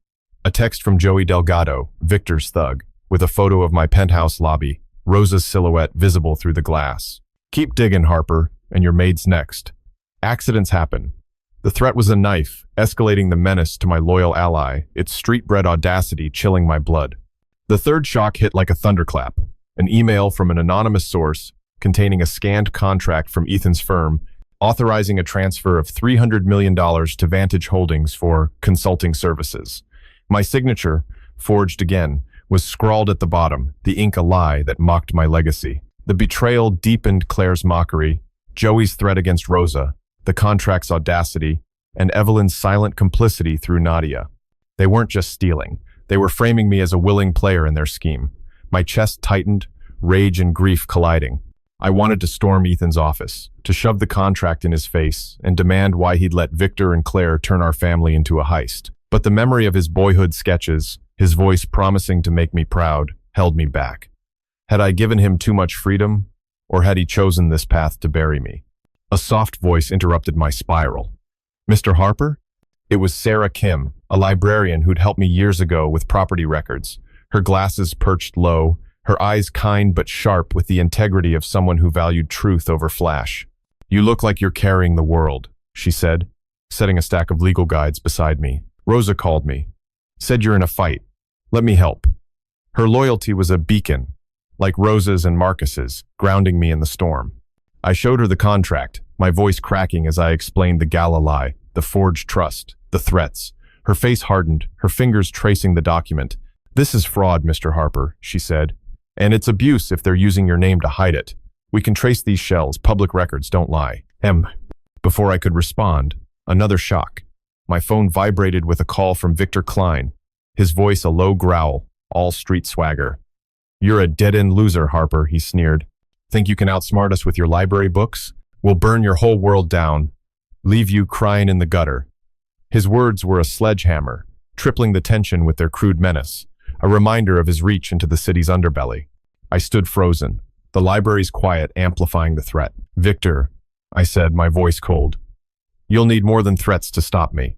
A text from Joey Delgado, Victor's thug, with a photo of my penthouse lobby, Rosa's silhouette visible through the glass. "Keep digging, Harper, and your maid's next." Accidents happen. The threat was a knife, escalating the menace to my loyal ally, its street-bred audacity chilling my blood. The third shock hit like a thunderclap. An email from an anonymous source containing a scanned contract from Ethan's firm authorizing a transfer of $300 million to Vantage Holdings for consulting services. My signature, forged again, was scrawled at the bottom, the ink a lie that mocked my legacy. The betrayal deepened Claire's mockery, Joey's threat against Rosa, the contract's audacity, and Evelyn's silent complicity through Nadia. They weren't just stealing. They were framing me as a willing player in their scheme. My chest tightened, rage and grief colliding. I wanted to storm Ethan's office, to shove the contract in his face, and demand why he'd let Victor and Claire turn our family into a heist. But the memory of his boyhood sketches, his voice promising to make me proud, held me back. Had I given him too much freedom, or had he chosen this path to bury me? A soft voice interrupted my spiral. "Mr. Harper?" It was Sarah Kim, a librarian who'd helped me years ago with property records, her glasses perched low, her eyes kind but sharp with the integrity of someone who valued truth over flash. "You look like you're carrying the world," she said, setting a stack of legal guides beside me. "Rosa called me. Said you're in a fight. Let me help." Her loyalty was a beacon, like Rosa's and Marcus's, grounding me in the storm. I showed her the contract, my voice cracking as I explained the Gala lie, the forged trust, the threats. Her face hardened, her fingers tracing the document. "This is fraud, Mr. Harper," she said. "And it's abuse if they're using your name to hide it. We can trace these shells, public records don't lie." Before I could respond, another shock. My phone vibrated with a call from Victor Klein, his voice a low growl, all street swagger. "You're a dead-end loser, Harper," he sneered. "Think you can outsmart us with your library books? We'll burn your whole world down, leave you crying in the gutter." His words were a sledgehammer, tripling the tension with their crude menace, a reminder of his reach into the city's underbelly. I stood frozen, the library's quiet amplifying the threat. "Victor," I said, my voice cold, "you'll need more than threats to stop me."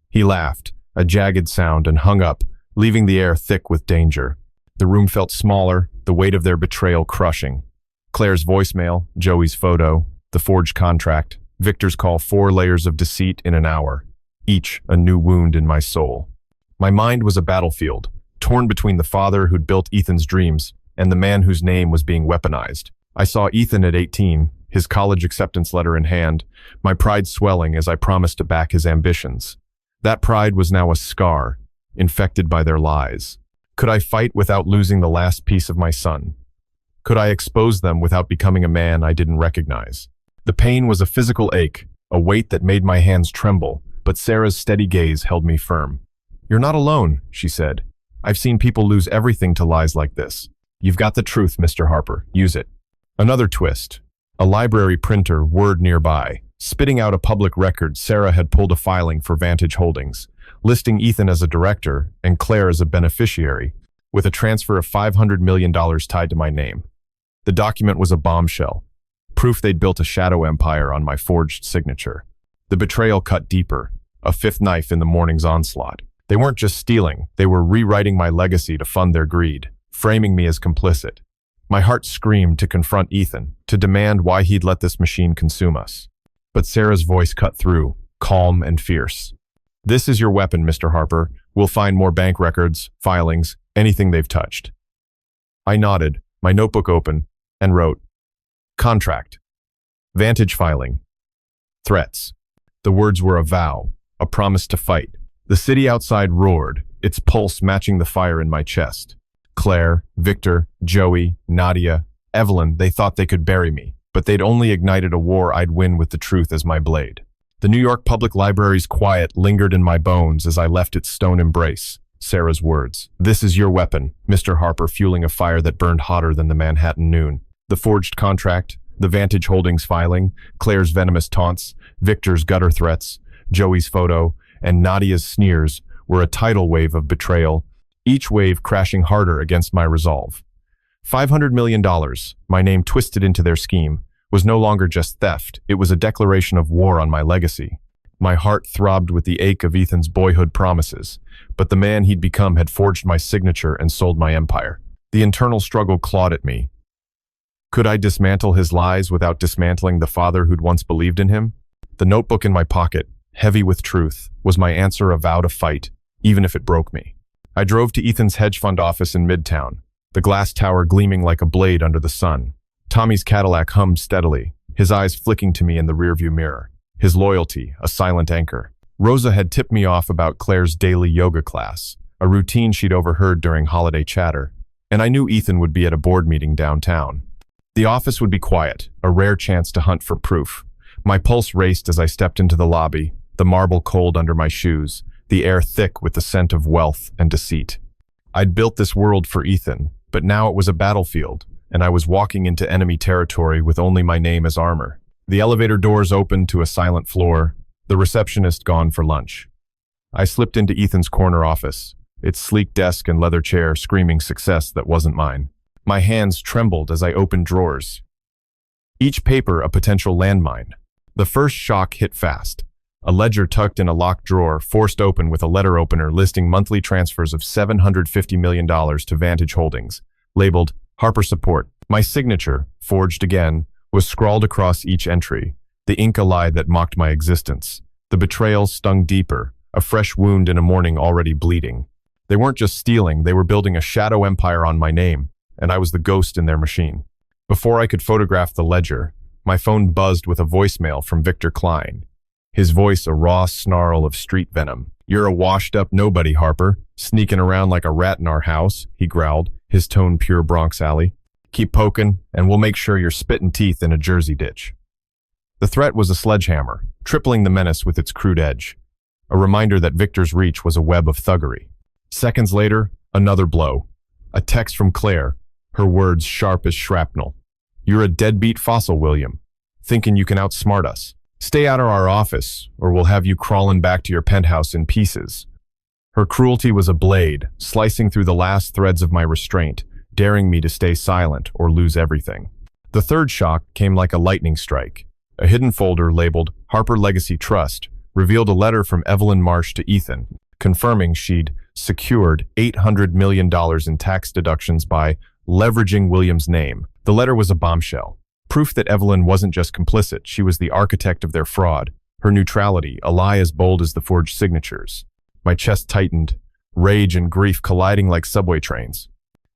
He laughed, a jagged sound, and hung up, leaving the air thick with danger. The room felt smaller, the weight of their betrayal crushing. Claire's voicemail, Joey's photo, the forged contract, Victor's call, 4 layers of deceit in an hour, each a new wound in my soul. My mind was a battlefield, torn between the father who'd built Ethan's dreams and the man whose name was being weaponized. I saw Ethan at 18, his college acceptance letter in hand, my pride swelling as I promised to back his ambitions. That pride was now a scar, infected by their lies. Could I fight without losing the last piece of my son? Could I expose them without becoming a man I didn't recognize? The pain was a physical ache, a weight that made my hands tremble, but Sarah's steady gaze held me firm. "You're not alone," she said. "I've seen people lose everything to lies like this. You've got the truth, Mr. Harper. Use it." Another twist. A library printer whirred nearby. Spitting out a public record, Sarah had pulled a filing for Vantage Holdings, listing Ethan as a director and Claire as a beneficiary, with a transfer of $500 million tied to my name. The document was a bombshell, proof they'd built a shadow empire on my forged signature. The betrayal cut deeper, a fifth knife in the morning's onslaught. They weren't just stealing, they were rewriting my legacy to fund their greed, framing me as complicit. My heart screamed to confront Ethan, to demand why he'd let this machine consume us. But Sarah's voice cut through, calm and fierce. "This is your weapon, Mr. Harper. We'll find more bank records, filings, anything they've touched." I nodded, my notebook open, and wrote, "Contract. Vantage filing. Threats." The words were a vow, a promise to fight. The city outside roared, its pulse matching the fire in my chest. Claire, Victor, Joey, Nadia, Evelyn, they thought they could bury me, but they'd only ignited a war I'd win with the truth as my blade. The New York Public Library's quiet lingered in my bones as I left its stone embrace. Sarah's words. "This is your weapon," Mr. Harper fueling a fire that burned hotter than the Manhattan noon. The forged contract, the Vantage Holdings filing, Claire's venomous taunts, Victor's gutter threats, Joey's photo, and Nadia's sneers were a tidal wave of betrayal, each wave crashing harder against my resolve. $500 million, my name twisted into their scheme, was no longer just theft, it was a declaration of war on my legacy. My heart throbbed with the ache of Ethan's boyhood promises, but the man he'd become had forged my signature and sold my empire. The internal struggle clawed at me. Could I dismantle his lies without dismantling the father who'd once believed in him? The notebook in my pocket, heavy with truth, was my answer, a vow to fight, even if it broke me. I drove to Ethan's hedge fund office in Midtown, the glass tower gleaming like a blade under the sun. Tommy's Cadillac hummed steadily, his eyes flicking to me in the rearview mirror. His loyalty, a silent anchor. Rosa had tipped me off about Claire's daily yoga class, a routine she'd overheard during holiday chatter, and I knew Ethan would be at a board meeting downtown. The office would be quiet, a rare chance to hunt for proof. My pulse raced as I stepped into the lobby, the marble cold under my shoes, the air thick with the scent of wealth and deceit. I'd built this world for Ethan, but now it was a battlefield, and I was walking into enemy territory with only my name as armor. The elevator doors opened to a silent floor, the receptionist gone for lunch. I slipped into Ethan's corner office, its sleek desk and leather chair screaming success that wasn't mine. My hands trembled as I opened drawers, each paper a potential landmine. The first shock hit fast. A ledger tucked in a locked drawer, forced open with a letter opener listing monthly transfers of $750 million to Vantage Holdings, labeled Harper Support. My signature, forged again, was scrawled across each entry, the ink a lie that mocked my existence. The betrayal stung deeper, a fresh wound in a morning already bleeding. They weren't just stealing, they were building a shadow empire on my name, and I was the ghost in their machine. Before I could photograph the ledger, my phone buzzed with a voicemail from Victor Klein. His voice a raw snarl of street venom. "You're a washed-up nobody, Harper, sneaking around like a rat in our house," he growled, his tone pure Bronx Alley. "Keep poking, and we'll make sure you're spitting teeth in a Jersey ditch." The threat was a sledgehammer, tripling the menace with its crude edge, a reminder that Victor's reach was a web of thuggery. Seconds later, another blow. A text from Claire, her words sharp as shrapnel. "You're a deadbeat fossil, William, thinking you can outsmart us. Stay out of our office, or we'll have you crawling back to your penthouse in pieces." Her cruelty was a blade, slicing through the last threads of my restraint, daring me to stay silent or lose everything. The third shock came like a lightning strike. A hidden folder labeled Harper Legacy Trust revealed a letter from Evelyn Marsh to Ethan, confirming she'd secured $800 million in tax deductions by leveraging William's name. The letter was a bombshell. Proof that Evelyn wasn't just complicit, she was the architect of their fraud. Her neutrality, a lie as bold as the forged signatures. My chest tightened, rage and grief colliding like subway trains.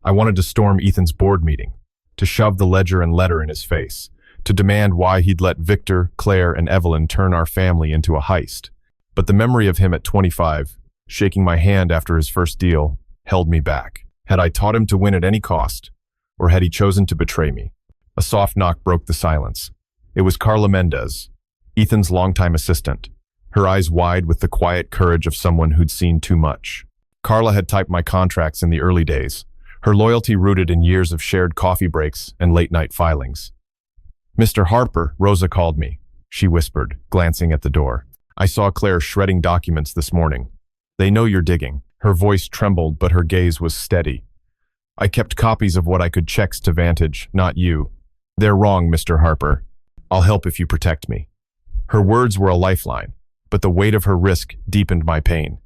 I wanted to storm Ethan's board meeting, to shove the ledger and letter in his face, to demand why he'd let Victor, Claire, and Evelyn turn our family into a heist. But the memory of him at 25, shaking my hand after his first deal, held me back. Had I taught him to win at any cost, or had he chosen to betray me? A soft knock broke the silence. It was Carla Mendez, Ethan's longtime assistant, her eyes wide with the quiet courage of someone who'd seen too much. Carla had typed my contracts in the early days, her loyalty rooted in years of shared coffee breaks and late-night filings. "Mr. Harper," Rosa called me, she whispered, glancing at the door. "I saw Claire shredding documents this morning. They know you're digging." Her voice trembled, but her gaze was steady. "I kept copies of what I could check to Vantage, not you. They're wrong, Mr. Harper. I'll help if you protect me." Her words were a lifeline, but the weight of her risk deepened my pain.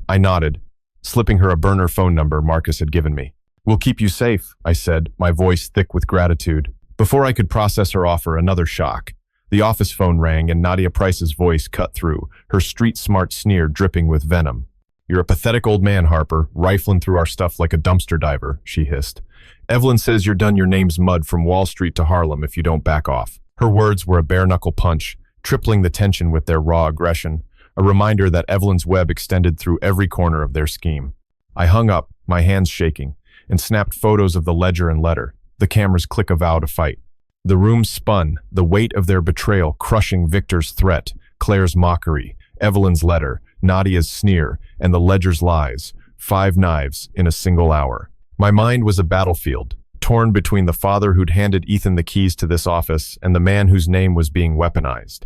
I nodded, slipping her a burner phone number Marcus had given me. "We'll keep you safe," I said, my voice thick with gratitude. Before I could process her offer, another shock. The office phone rang and Nadia Price's voice cut through, her street-smart sneer dripping with venom. "You're a pathetic old man, Harper, rifling through our stuff like a dumpster diver," she hissed. "Evelyn says you're done your name's mud from Wall Street to Harlem if you don't back off." Her words were a bare-knuckle punch, tripling the tension with their raw aggression, a reminder that Evelyn's web extended through every corner of their scheme. I hung up, my hands shaking, and snapped photos of the ledger and letter. The cameras click a vow to fight. The room spun, the weight of their betrayal crushing Victor's threat, Claire's mockery, Evelyn's letter, Nadia's sneer, and the ledger's lies. 5 knives in a single hour. My mind was a battlefield, torn between the father who'd handed Ethan the keys to this office and the man whose name was being weaponized.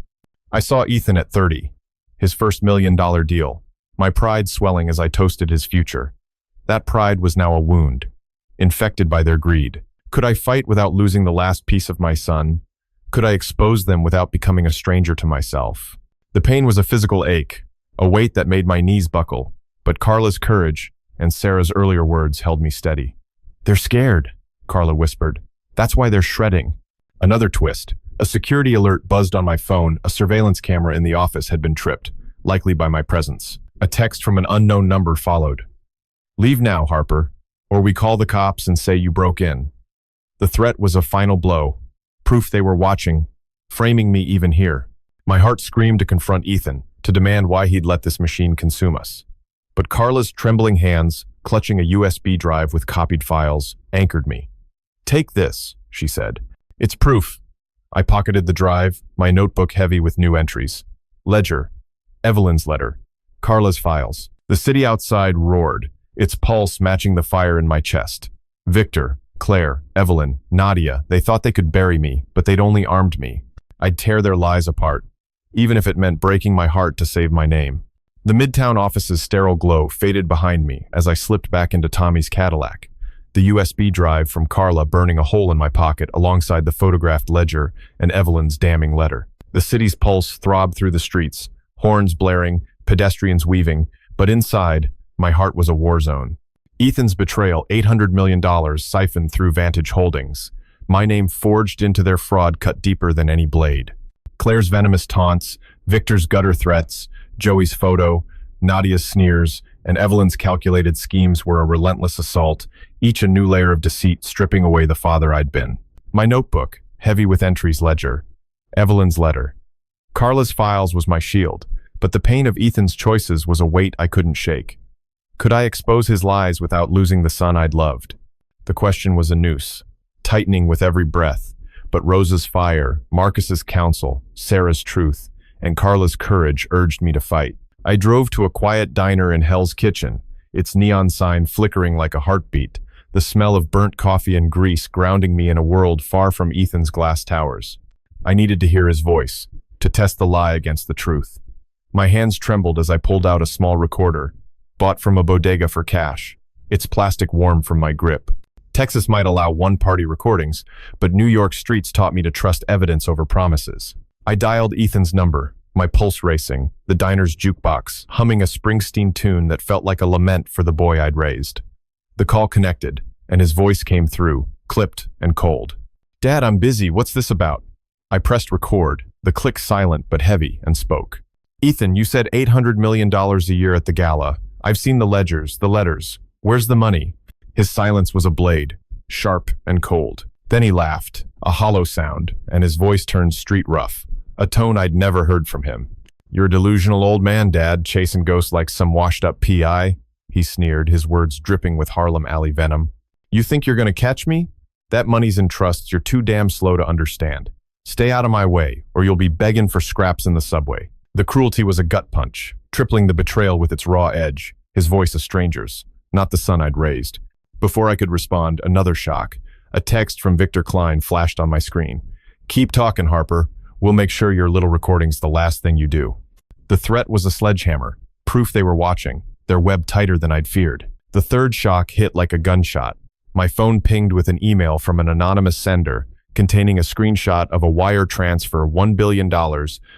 I saw Ethan at 30, his first $1 million deal, my pride swelling as I toasted his future. That pride was now a wound, infected by their greed. Could I fight without losing the last piece of my son? Could I expose them without becoming a stranger to myself? The pain was a physical ache, a weight that made my knees buckle, but Carla's courage and Sarah's earlier words held me steady. "They're scared," Carla whispered. "That's why they're shredding." Another twist. A security alert buzzed on my phone. A surveillance camera in the office had been tripped, likely by my presence. A text from an unknown number followed. "Leave now, Harper, or we call the cops and say you broke in." The threat was a final blow, proof they were watching, framing me even here. My heart screamed to confront Ethan, to demand why he'd let this machine consume us. But Carla's trembling hands, clutching a USB drive with copied files, anchored me. "Take this," she said. "It's proof." I pocketed the drive, my notebook heavy with new entries. Ledger, Evelyn's letter, Carla's files. The city outside roared, its pulse matching the fire in my chest. Victor, Claire, Evelyn, Nadia, they thought they could bury me, but they'd only armed me. I'd tear their lies apart, even if it meant breaking my heart to save my name. The Midtown office's sterile glow faded behind me as I slipped back into Tommy's Cadillac, the USB drive from Carla burning a hole in my pocket alongside the photographed ledger and Evelyn's damning letter. The city's pulse throbbed through the streets, horns blaring, pedestrians weaving, but inside, my heart was a war zone. Ethan's betrayal, $800 million siphoned through Vantage Holdings. My name forged into their fraud cut deeper than any blade. Claire's venomous taunts, Victor's gutter threats, Joey's photo, Nadia's sneers, and Evelyn's calculated schemes were a relentless assault, each a new layer of deceit stripping away the father I'd been. My notebook, heavy with entries ledger, Evelyn's letter. Carla's files was my shield, but the pain of Ethan's choices was a weight I couldn't shake. Could I expose his lies without losing the son I'd loved? The question was a noose, tightening with every breath, but Rosa's fire, Marcus's counsel, Sarah's truth, and Carla's courage urged me to fight. I drove to a quiet diner in Hell's Kitchen, its neon sign flickering like a heartbeat, the smell of burnt coffee and grease grounding me in a world far from Ethan's glass towers. I needed to hear his voice, to test the lie against the truth. My hands trembled as I pulled out a small recorder, bought from a bodega for cash, its plastic warm from my grip. Texas might allow one-party recordings, but New York streets taught me to trust evidence over promises. I dialed Ethan's number, my pulse racing, the diner's jukebox, humming a Springsteen tune that felt like a lament for the boy I'd raised. The call connected, and his voice came through, clipped and cold. "Dad, I'm busy. What's this about?" I pressed record, the click silent but heavy, and spoke. "Ethan, you said $800 million a year at the Gala. I've seen the ledgers, the letters. Where's the money?" His silence was a blade, sharp and cold. Then he laughed, a hollow sound, and his voice turned street rough, a tone I'd never heard from him. "You're a delusional old man, Dad, chasing ghosts like some washed-up PI," he sneered, his words dripping with Harlem Alley venom. "You think you're gonna catch me? That money's in trusts you're too damn slow to understand. Stay out of my way, or you'll be begging for scraps in the subway." The cruelty was a gut punch, tripling the betrayal with its raw edge, his voice a stranger's, not the son I'd raised. Before I could respond, another shock. A text from Victor Klein flashed on my screen. "Keep talking, Harper. We'll make sure your little recording's the last thing you do." The threat was a sledgehammer, proof they were watching, their web tighter than I'd feared. The third shock hit like a gunshot. My phone pinged with an email from an anonymous sender, containing a screenshot of a wire transfer $1 billion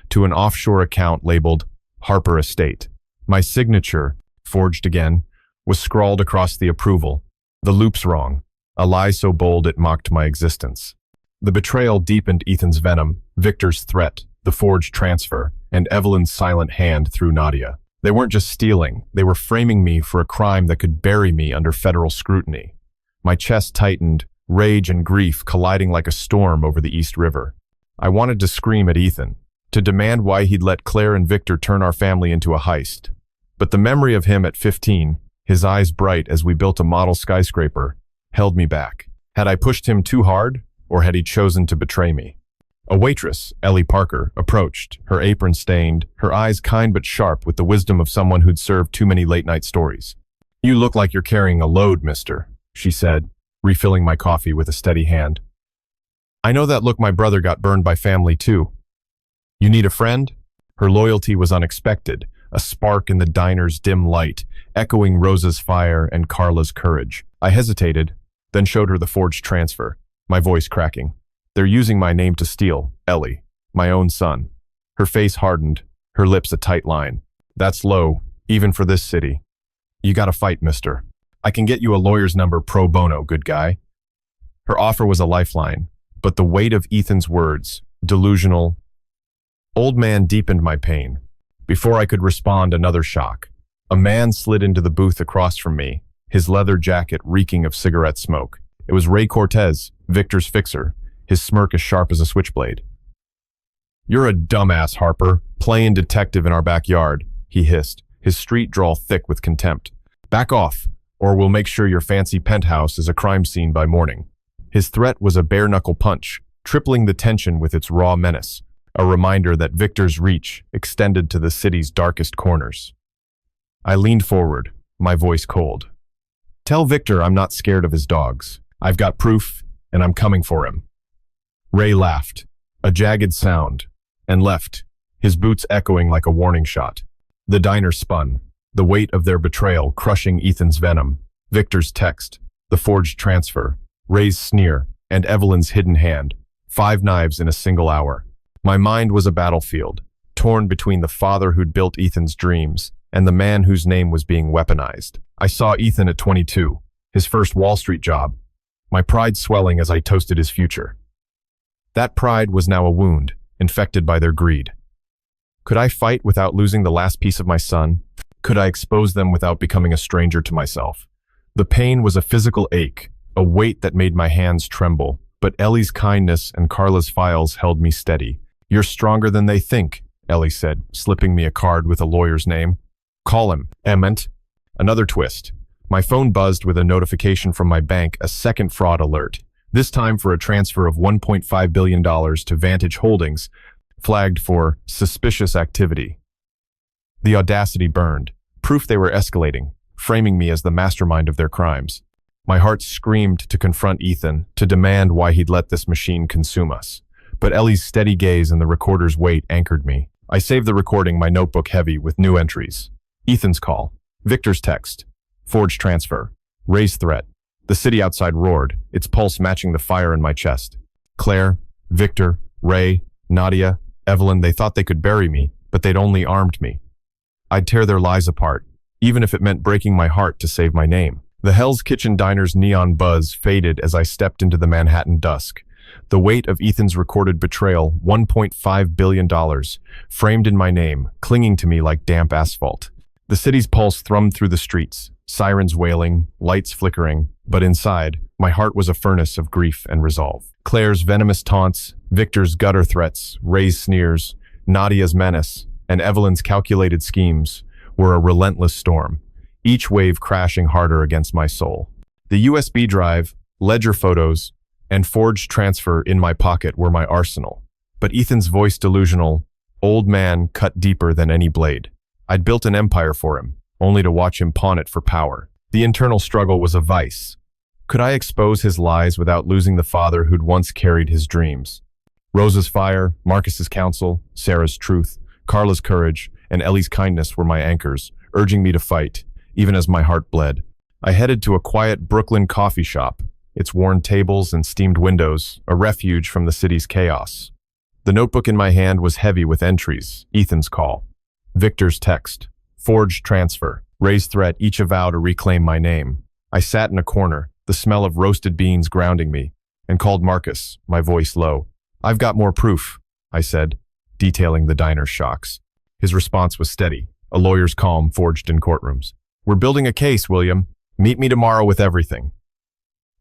to an offshore account labeled Harper Estate. My signature, forged again, was scrawled across the approval. The loop's wrong, a lie so bold it mocked my existence. The betrayal deepened Ethan's venom, Victor's threat, the forged transfer, and Evelyn's silent hand through Nadia. They weren't just stealing, they were framing me for a crime that could bury me under federal scrutiny. My chest tightened, rage and grief colliding like a storm over the East River. I wanted to scream at Ethan, to demand why he'd let Claire and Victor turn our family into a heist. But the memory of him at 15, his eyes bright as we built a model skyscraper, held me back. Had I pushed him too hard, or had he chosen to betray me? A waitress, Ellie Parker, approached, her apron stained, her eyes kind but sharp with the wisdom of someone who'd served too many late-night stories. "You look like you're carrying a load, mister," she said, refilling my coffee with a steady hand. "I know that look. My brother got burned by family too. You need a friend?" Her loyalty was unexpected, a spark in the diner's dim light, echoing Rosa's fire and Carla's courage. I hesitated, then showed her the forged transfer, my voice cracking. "They're using my name to steal, Ellie, my own son." Her face hardened, her lips a tight line. "That's low, even for this city. You gotta fight, mister. I can get you a lawyer's number pro bono, good guy." Her offer was a lifeline, but the weight of Ethan's words, delusional, old man, deepened my pain. Before I could respond, another shock. A man slid into the booth across from me, his leather jacket reeking of cigarette smoke. It was Ray Cortez, Victor's fixer, his smirk as sharp as a switchblade. "You're a dumbass, Harper, playing detective in our backyard," he hissed, his street drawl thick with contempt. "Back off, or we'll make sure your fancy penthouse is a crime scene by morning." His threat was a bare-knuckle punch, tripling the tension with its raw menace, a reminder that Victor's reach extended to the city's darkest corners. I leaned forward, my voice cold. "Tell Victor I'm not scared of his dogs. I've got proof, and I'm coming for him." Ray laughed, a jagged sound, and left, his boots echoing like a warning shot. The diner spun, the weight of their betrayal crushing Ethan's venom, Victor's text, the forged transfer, Ray's sneer, and Evelyn's hidden hand. 5 knives in a single hour. My mind was a battlefield, torn between the father who'd built Ethan's dreams and the man whose name was being weaponized. I saw Ethan at 22, his first Wall Street job, my pride swelling as I toasted his future. That pride was now a wound, infected by their greed. Could I fight without losing the last piece of my son? Could I expose them without becoming a stranger to myself? The pain was a physical ache, a weight that made my hands tremble, but Ellie's kindness and Carla's files held me steady. "You're stronger than they think," Ellie said, slipping me a card with a lawyer's name. "Call him, Ement." Another twist. My phone buzzed with a notification from my bank, a second fraud alert. This time for a transfer of $1.5 billion to Vantage Holdings, flagged for suspicious activity. The audacity burned, proof they were escalating, framing me as the mastermind of their crimes. My heart screamed to confront Ethan, to demand why he'd let this machine consume us. But Ellie's steady gaze and the recorder's weight anchored me. I saved the recording, my notebook heavy with new entries. Ethan's call, Victor's text, forged transfer, Ray's threat. The city outside roared, its pulse matching the fire in my chest. Claire, Victor, Ray, Nadia, Evelyn, they thought they could bury me, but they'd only armed me. I'd tear their lies apart, even if it meant breaking my heart to save my name. The Hell's Kitchen diner's neon buzz faded as I stepped into the Manhattan dusk. The weight of Ethan's recorded betrayal, $1.5 billion, framed in my name, clinging to me like damp asphalt. The city's pulse thrummed through the streets, sirens wailing, lights flickering, but inside, my heart was a furnace of grief and resolve. Claire's venomous taunts, Victor's gutter threats, Ray's sneers, Nadia's menace, and Evelyn's calculated schemes were a relentless storm, each wave crashing harder against my soul. The USB drive, ledger photos, and forged transfer in my pocket were my arsenal. But Ethan's voice delusional, old man cut deeper than any blade. I'd built an empire for him, only to watch him pawn it for power. The internal struggle was a vice. Could I expose his lies without losing the father who'd once carried his dreams? Rosa's fire, Marcus's counsel, Sarah's truth, Carla's courage, and Ellie's kindness were my anchors, urging me to fight, even as my heart bled. I headed to a quiet Brooklyn coffee shop, its worn tables and steamed windows, a refuge from the city's chaos. The notebook in my hand was heavy with entries, Ethan's call, Victor's text, forged transfer, Ray's threat, each a vow to reclaim my name. I sat in a corner, the smell of roasted beans grounding me, and called Marcus, my voice low. "I've got more proof," I said, detailing the diner's shocks. His response was steady, a lawyer's calm forged in courtrooms. "We're building a case, William. Meet me tomorrow with everything."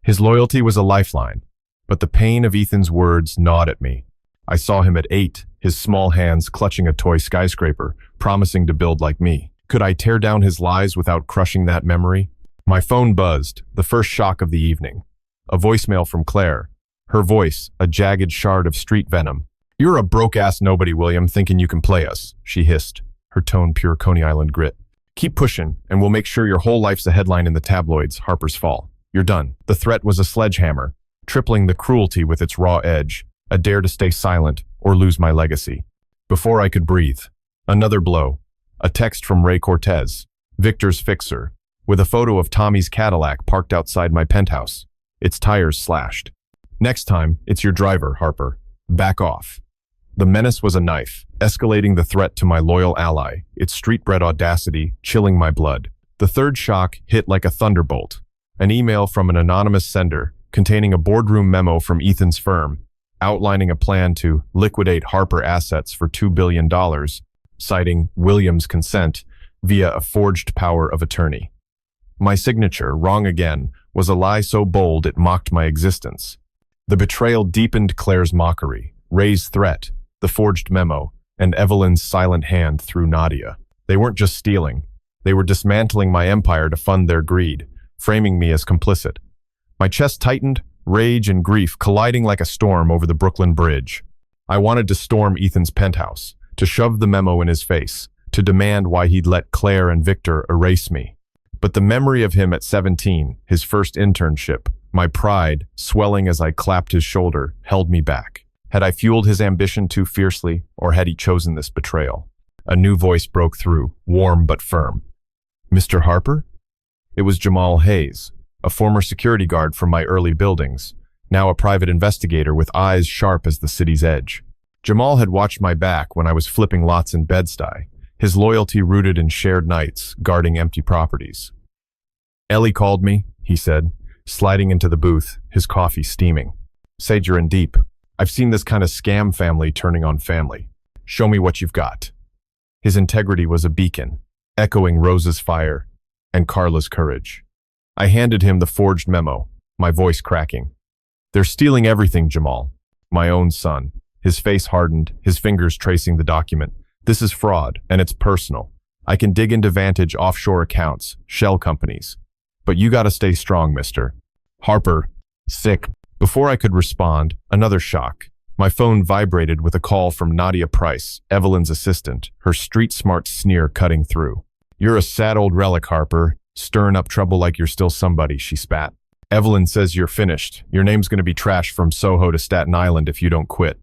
His loyalty was a lifeline, but the pain of Ethan's words gnawed at me. I saw him at 8, his small hands clutching a toy skyscraper, promising to build like me. Could I tear down his lies without crushing that memory? My phone buzzed, the first shock of the evening. A voicemail from Claire. Her voice, a jagged shard of street venom. "You're a broke-ass nobody, William, thinking you can play us," she hissed, her tone pure Coney Island grit. "Keep pushing, and we'll make sure your whole life's a headline in the tabloids, Harper's Fall. You're done." The threat was a sledgehammer, tripling the cruelty with its raw edge, a dare to stay silent or lose my legacy. Before I could breathe, another blow. A text from Ray Cortez, Victor's fixer, with a photo of Tommy's Cadillac parked outside my penthouse, its tires slashed. "Next time, it's your driver, Harper. Back off." The menace was a knife, escalating the threat to my loyal ally, its street-bred audacity chilling my blood. The third shock hit like a thunderbolt. An email from an anonymous sender containing a boardroom memo from Ethan's firm, outlining a plan to liquidate Harper assets for $2 billion, citing William's consent via a forged power of attorney. My signature, wrong again, was a lie so bold it mocked my existence. The betrayal deepened Claire's mockery, Ray's threat, the forged memo, and Evelyn's silent hand through Nadia. They weren't just stealing. They were dismantling my empire to fund their greed, framing me as complicit. My chest tightened, rage and grief colliding like a storm over the Brooklyn Bridge. I wanted to storm Ethan's penthouse, to shove the memo in his face, to demand why he'd let Claire and Victor erase me. But the memory of him at 17, his first internship, my pride, swelling as I clapped his shoulder, held me back. Had I fueled his ambition too fiercely, or had he chosen this betrayal? A new voice broke through, warm but firm. "Mr. Harper?" It was Jamal Hayes, a former security guard from my early buildings, now a private investigator with eyes sharp as the city's edge. Jamal had watched my back when I was flipping lots in Bed-Stuy, his loyalty rooted in shared nights, guarding empty properties. "Ellie called me," he said, sliding into the booth, his coffee steaming. "Said you're in deep. I've seen this kind of scam family turning on family. Show me what you've got." His integrity was a beacon, echoing Rose's fire and Carla's courage. I handed him the forged memo, my voice cracking. "They're stealing everything, Jamal." My own son. His face hardened, his fingers tracing the document. "This is fraud, and it's personal. I can dig into Vantage offshore accounts, shell companies. But you gotta stay strong, mister." Harper, sick. Before I could respond, another shock. My phone vibrated with a call from Nadia Price, Evelyn's assistant, her street-smart sneer cutting through. "You're a sad old relic, Harper. Stirring up trouble like you're still somebody," she spat. "Evelyn says you're finished. Your name's gonna be trashed from Soho to Staten Island if you don't quit."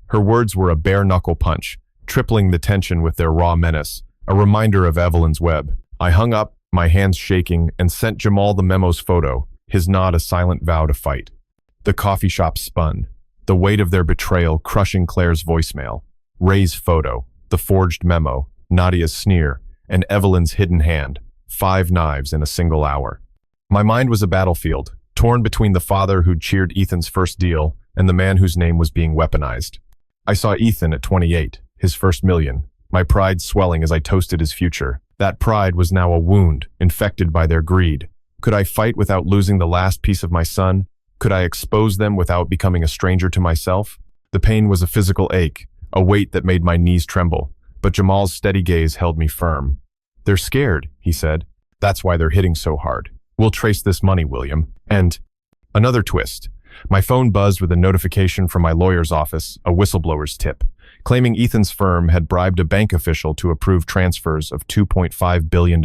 Her words were a bare-knuckle punch, tripling the tension with their raw menace, a reminder of Evelyn's web. I hung up, my hands shaking, and sent Jamal the memo's photo, his nod a silent vow to fight. The coffee shop spun, the weight of their betrayal crushing Claire's voicemail, Ray's photo, the forged memo, Nadia's sneer, and Evelyn's hidden hand, 5 knives in a single hour. My mind was a battlefield, torn between the father who'd cheered Ethan's first deal and the man whose name was being weaponized. I saw Ethan at 28, his first million, my pride swelling as I toasted his future. That pride was now a wound, infected by their greed. Could I fight without losing the last piece of my son? Could I expose them without becoming a stranger to myself? The pain was a physical ache, a weight that made my knees tremble, but Jamal's steady gaze held me firm. "They're scared," he said. "That's why they're hitting so hard. We'll trace this money, William." And another twist. My phone buzzed with a notification from my lawyer's office, a whistleblower's tip, claiming Ethan's firm had bribed a bank official to approve transfers of $2.5 billion,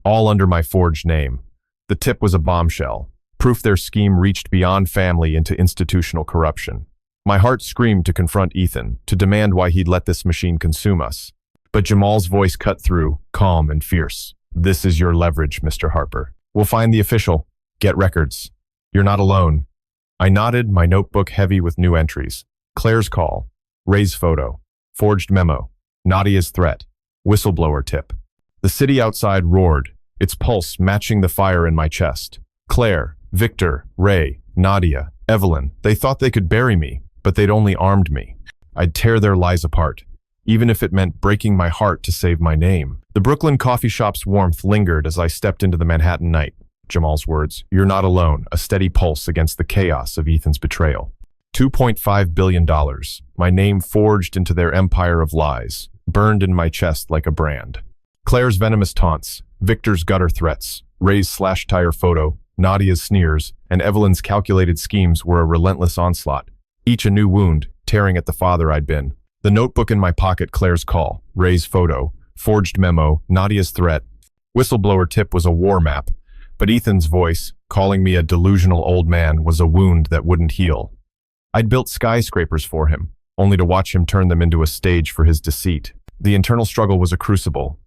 all under my forged name. The tip was a bombshell, proof their scheme reached beyond family into institutional corruption. My heart screamed to confront Ethan, to demand why he'd let this machine consume us. But Jamal's voice cut through, calm and fierce. "This is your leverage, Mr. Harper. We'll find the official. Get records. You're not alone." I nodded, my notebook heavy with new entries. Claire's call, Ray's photo, forged memo, Nadia's threat, whistleblower tip. The city outside roared, its pulse matching the fire in my chest. Claire, Victor, Ray, Nadia, Evelyn, they thought they could bury me, but they'd only armed me. I'd tear their lies apart, even if it meant breaking my heart to save my name. The Brooklyn coffee shop's warmth lingered as I stepped into the Manhattan night. Jamal's words, "You're not alone," a steady pulse against the chaos of Ethan's betrayal. $2.5 billion, my name forged into their empire of lies, burned in my chest like a brand. Claire's venomous taunts, Victor's gutter threats, Ray's slash-tire photo, Nadia's sneers, and Evelyn's calculated schemes were a relentless onslaught, each a new wound, tearing at the father I'd been. The notebook in my pocket, Claire's call, Ray's photo, forged memo, Nadia's threat. Whistleblower tip was a war map, but Ethan's voice, calling me a delusional old man, was a wound that wouldn't heal. I'd built skyscrapers for him, only to watch him turn them into a stage for his deceit. The internal struggle was a crucible.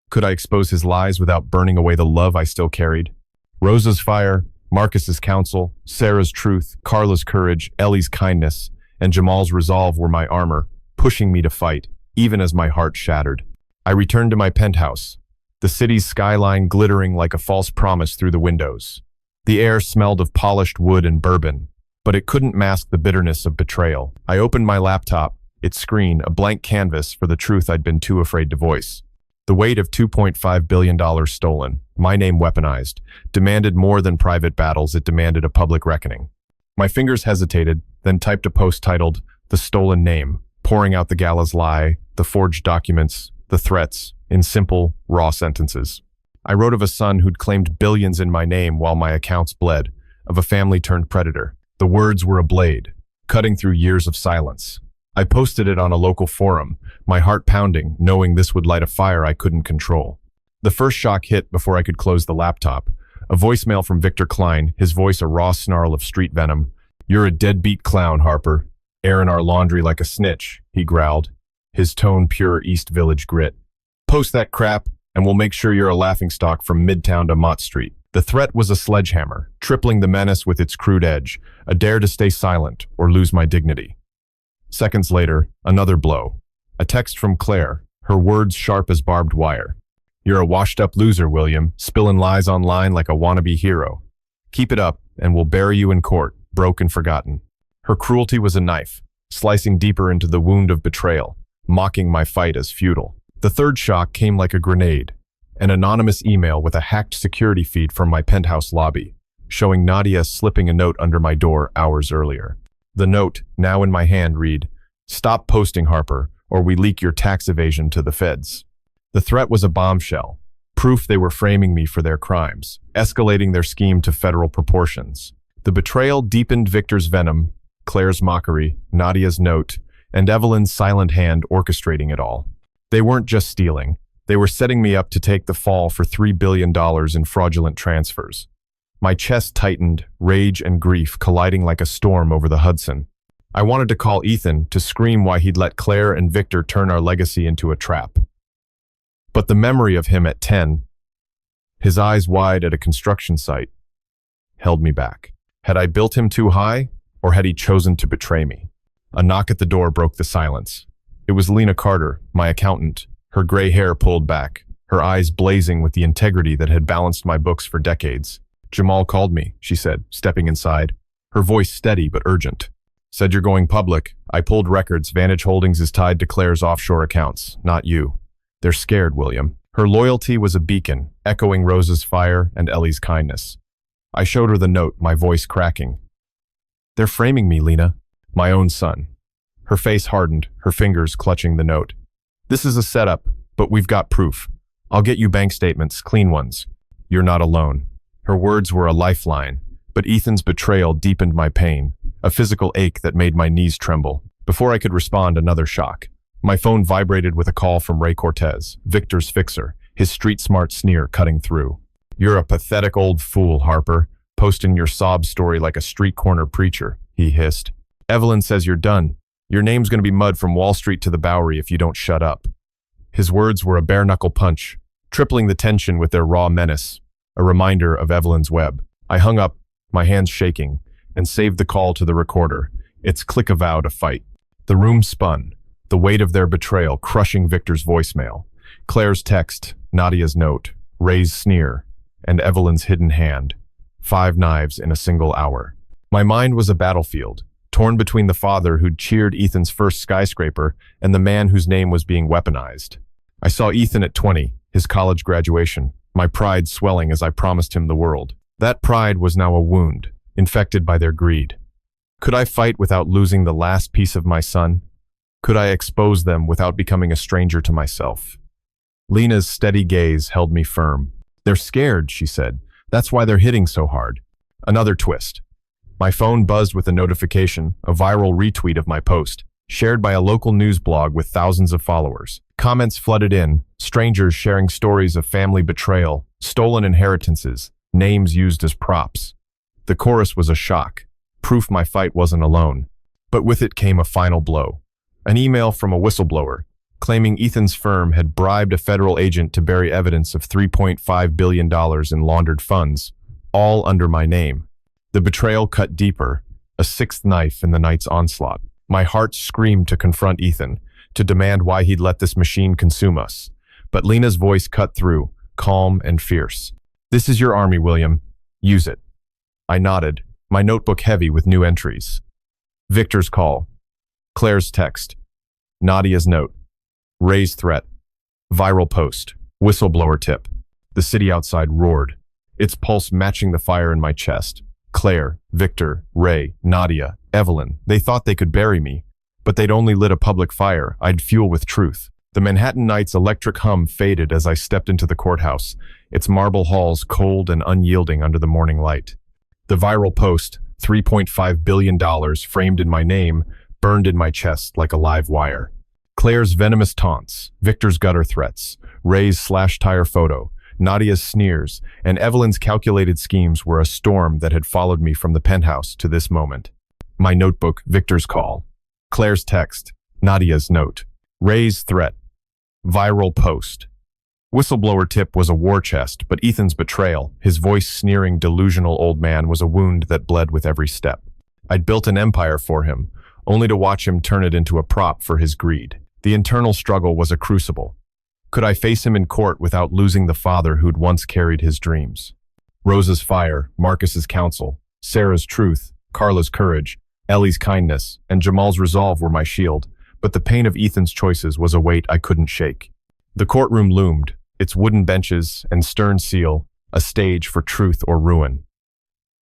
Could I expose his lies without burning away the love I still carried? Rosa's fire, Marcus's counsel, Sarah's truth, Carla's courage, Ellie's kindness, and Jamal's resolve were my armor, pushing me to fight, even as my heart shattered. I returned to my penthouse, the city's skyline glittering like a false promise through the windows. The air smelled of polished wood and bourbon, but it couldn't mask the bitterness of betrayal. I opened my laptop, its screen a blank canvas for the truth I'd been too afraid to voice. The weight of $2.5 billion stolen, my name weaponized, demanded more than private battles, it demanded a public reckoning. My fingers hesitated, then typed a post titled, "The Stolen Name," pouring out the Gala's lie, the forged documents, the threats, in simple, raw sentences. I wrote of a son who'd claimed billions in my name while my accounts bled, of a family turned predator. The words were a blade, cutting through years of silence. I posted it on a local forum, my heart pounding, knowing this would light a fire I couldn't control. The first shock hit before I could close the laptop. A voicemail from Victor Klein, his voice a raw snarl of street venom. "You're a deadbeat clown, Harper. Airing our laundry like a snitch," he growled, his tone pure East Village grit. "Post that crap, and we'll make sure you're a laughingstock from Midtown to Mott Street." The threat was a sledgehammer, tripling the menace with its crude edge, a dare to stay silent or lose my dignity. Seconds later, another blow. A text from Claire, her words sharp as barbed wire. "You're a washed-up loser, William, spilling lies online like a wannabe hero. Keep it up, and we'll bury you in court, broke and forgotten." Her cruelty was a knife, slicing deeper into the wound of betrayal, mocking my fight as futile. The third shock came like a grenade. An anonymous email with a hacked security feed from my penthouse lobby, showing Nadia slipping a note under my door hours earlier. The note, now in my hand, read, "Stop posting, Harper, or we leak your tax evasion to the feds." The threat was a bombshell, proof they were framing me for their crimes, escalating their scheme to federal proportions. The betrayal deepened Victor's venom, Claire's mockery, Nadia's note, and Evelyn's silent hand orchestrating it all. They weren't just stealing. They were setting me up to take the fall for $3 billion in fraudulent transfers. My chest tightened, rage and grief colliding like a storm over the Hudson. I wanted to call Ethan to scream why he'd let Claire and Victor turn our legacy into a trap. But the memory of him at 10, his eyes wide at a construction site, held me back. Had I built him too high, or had he chosen to betray me? A knock at the door broke the silence. It was Lena Carter, my accountant, her gray hair pulled back, her eyes blazing with the integrity that had balanced my books for decades. "Jamal called me," she said, stepping inside, her voice steady but urgent. "Said you're going public. I pulled records. Vantage Holdings is tied to Claire's offshore accounts, not you. They're scared, William." Her loyalty was a beacon, echoing Rosa's fire and Ellie's kindness. I showed her the note, my voice cracking. "They're framing me, Lena. My own son." Her face hardened, her fingers clutching the note. "This is a setup, but we've got proof. I'll get you bank statements, clean ones. You're not alone." Her words were a lifeline, but Ethan's betrayal deepened my pain, a physical ache that made my knees tremble. Before I could respond, another shock. My phone vibrated with a call from Ray Cortez, Victor's fixer, his street-smart sneer cutting through. "You're a pathetic old fool, Harper, posting your sob story like a street corner preacher," he hissed. "Evelyn says you're done. Your name's going to be mud from Wall Street to the Bowery if you don't shut up." His words were a bare-knuckle punch, tripling the tension with their raw menace, a reminder of Evelyn's web. I hung up, my hands shaking, and saved the call to the recorder, its click a vow to fight. The room spun, the weight of their betrayal crushing Victor's voicemail, Claire's text, Nadia's note, Ray's sneer, and Evelyn's hidden hand. 5 knives in a single hour. My mind was a battlefield, torn between the father who'd cheered Ethan's first skyscraper and the man whose name was being weaponized. I saw Ethan at 20, his college graduation, my pride swelling as I promised him the world. That pride was now a wound, infected by their greed. Could I fight without losing the last piece of my son? Could I expose them without becoming a stranger to myself? Lena's steady gaze held me firm. They're scared, she said. That's why they're hitting so hard. Another twist. My phone buzzed with a notification, a viral retweet of my post, shared by a local news blog with thousands of followers. Comments flooded in, strangers sharing stories of family betrayal, stolen inheritances, names used as props. The chorus was a shock, proof my fight wasn't alone. But with it came a final blow. An email from a whistleblower, claiming Ethan's firm had bribed a federal agent to bury evidence of $3.5 billion in laundered funds, all under my name. The betrayal cut deeper, a sixth knife in the night's onslaught. My heart screamed to confront Ethan, to demand why he'd let this machine consume us. But Lena's voice cut through, calm and fierce. This is your army, William. Use it. I nodded, my notebook heavy with new entries. Victor's call. Claire's text. Nadia's note. Ray's threat. Viral post. Whistleblower tip. The city outside roared, its pulse matching the fire in my chest. Claire, Victor, Ray, Nadia, Evelyn, they thought they could bury me, but they'd only lit a public fire I'd fuel with truth. The Manhattan night's electric hum faded as I stepped into the courthouse, its marble halls cold and unyielding under the morning light. The viral post, $3.5 billion framed in my name, burned in my chest like a live wire. Claire's venomous taunts, Victor's gutter threats, Ray's slash-tire photo, Nadia's sneers, and Evelyn's calculated schemes were a storm that had followed me from the penthouse to this moment. My notebook, Victor's call. Claire's text, Nadia's note. Ray's threat. Viral post. Whistleblower tip was a war chest, but Ethan's betrayal, his voice sneering delusional old man, was a wound that bled with every step. I'd built an empire for him, only to watch him turn it into a prop for his greed. The internal struggle was a crucible. Could I face him in court without losing the father who'd once carried his dreams? Rosa's fire, Marcus's counsel, Sarah's truth, Carla's courage, Ellie's kindness, and Jamal's resolve were my shield, but the pain of Ethan's choices was a weight I couldn't shake. The courtroom loomed, its wooden benches and stern seal, a stage for truth or ruin.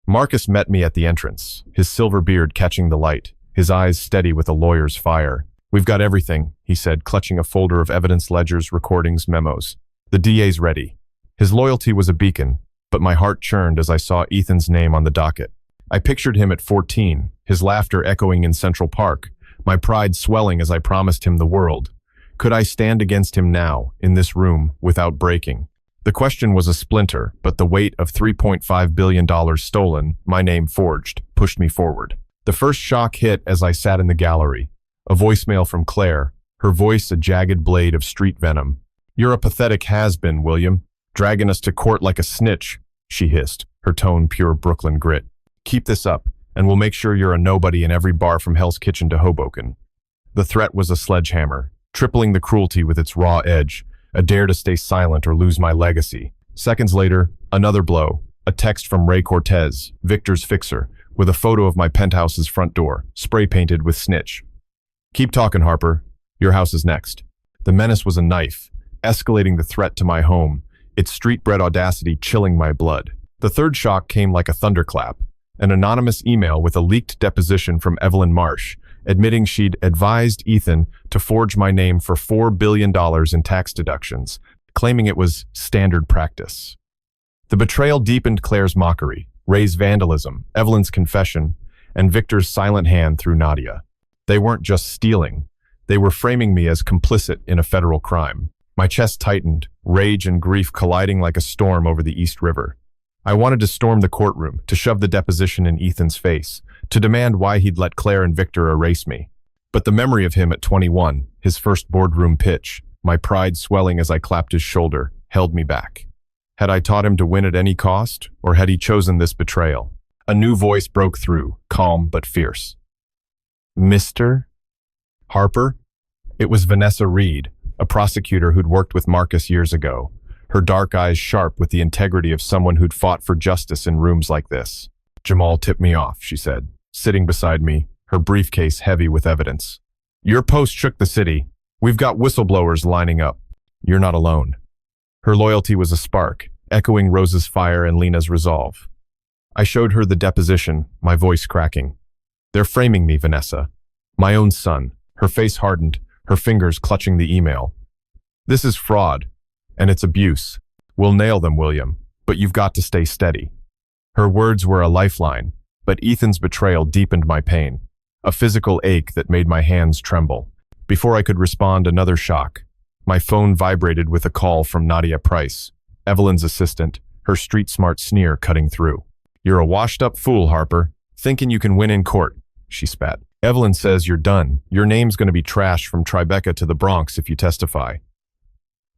Marcus met me at the entrance, his silver beard catching the light, his eyes steady with a lawyer's fire. We've got everything, he said, clutching a folder of evidence ledgers, recordings, memos. The DA's ready. His loyalty was a beacon, but my heart churned as I saw Ethan's name on the docket. I pictured him at 14, his laughter echoing in Central Park, my pride swelling as I promised him the world. Could I stand against him now, in this room, without breaking? The question was a splinter, but the weight of $3.5 billion stolen, my name forged, pushed me forward. The first shock hit as I sat in the gallery. A voicemail from Claire, her voice a jagged blade of street venom. You're a pathetic has-been, William. Dragging us to court like a snitch, she hissed, her tone pure Brooklyn grit. Keep this up, and we'll make sure you're a nobody in every bar from Hell's Kitchen to Hoboken. The threat was a sledgehammer, tripling the cruelty with its raw edge, a dare to stay silent or lose my legacy. Seconds later, another blow, a text from Ray Cortez, Victor's fixer, with a photo of my penthouse's front door, spray-painted with snitch. Keep talking, Harper. Your house is next. The menace was a knife, escalating the threat to my home, its street-bred audacity chilling my blood. The third shock came like a thunderclap, an anonymous email with a leaked deposition from Evelyn Marsh, admitting she'd advised Ethan to forge my name for $4 billion in tax deductions, claiming it was standard practice. The betrayal deepened Claire's mockery, Ray's vandalism, Evelyn's confession, and Victor's silent hand through Nadia. They weren't just stealing. They were framing me as complicit in a federal crime. My chest tightened, rage and grief colliding like a storm over the East River. I wanted to storm the courtroom, to shove the deposition in Ethan's face, to demand why he'd let Claire and Victor erase me. But the memory of him at 21, his first boardroom pitch, my pride swelling as I clapped his shoulder, held me back. Had I taught him to win at any cost, or had he chosen this betrayal? A new voice broke through, calm but fierce. Mr. Harper? It was Vanessa Reed, a prosecutor who'd worked with Marcus years ago, her dark eyes sharp with the integrity of someone who'd fought for justice in rooms like this. Jamal tipped me off, she said, sitting beside me, her briefcase heavy with evidence. Your post shook the city. We've got whistleblowers lining up. You're not alone. Her loyalty was a spark, echoing Rosa's fire and Lena's resolve. I showed her the deposition, my voice cracking. They're framing me, Vanessa. My own son. Her face hardened, her fingers clutching the email. This is fraud. and it's abuse. We'll nail them, William, but you've got to stay steady. Her words were a lifeline, but Ethan's betrayal deepened my pain, a physical ache that made my hands tremble. Before I could respond, another shock. My phone vibrated with a call from Nadia Price, Evelyn's assistant, her street-smart sneer cutting through. "You're a washed-up fool, Harper, thinking you can win in court," she spat. "Evelyn says you're done. Your name's going to be trashed from Tribeca to the Bronx if you testify."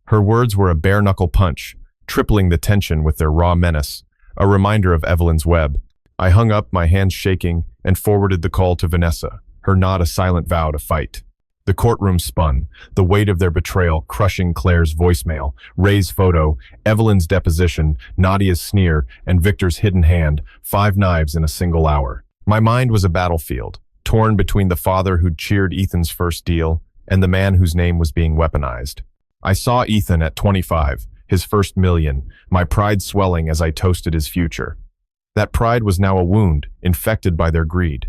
Her words were a bare-knuckle punch, tripling the tension with their raw menace, a reminder of Evelyn's web. I hung up, my hands shaking, and forwarded the call to Vanessa, her nod a silent vow to fight. The courtroom spun, the weight of their betrayal crushing Claire's voicemail, Ray's photo, Evelyn's deposition, Nadia's sneer, and Victor's hidden hand, 5 knives in a single hour. My mind was a battlefield, torn between the father who'd cheered Ethan's first deal and the man whose name was being weaponized. I saw Ethan at 25, his first million, my pride swelling as I toasted his future. That pride was now a wound, infected by their greed.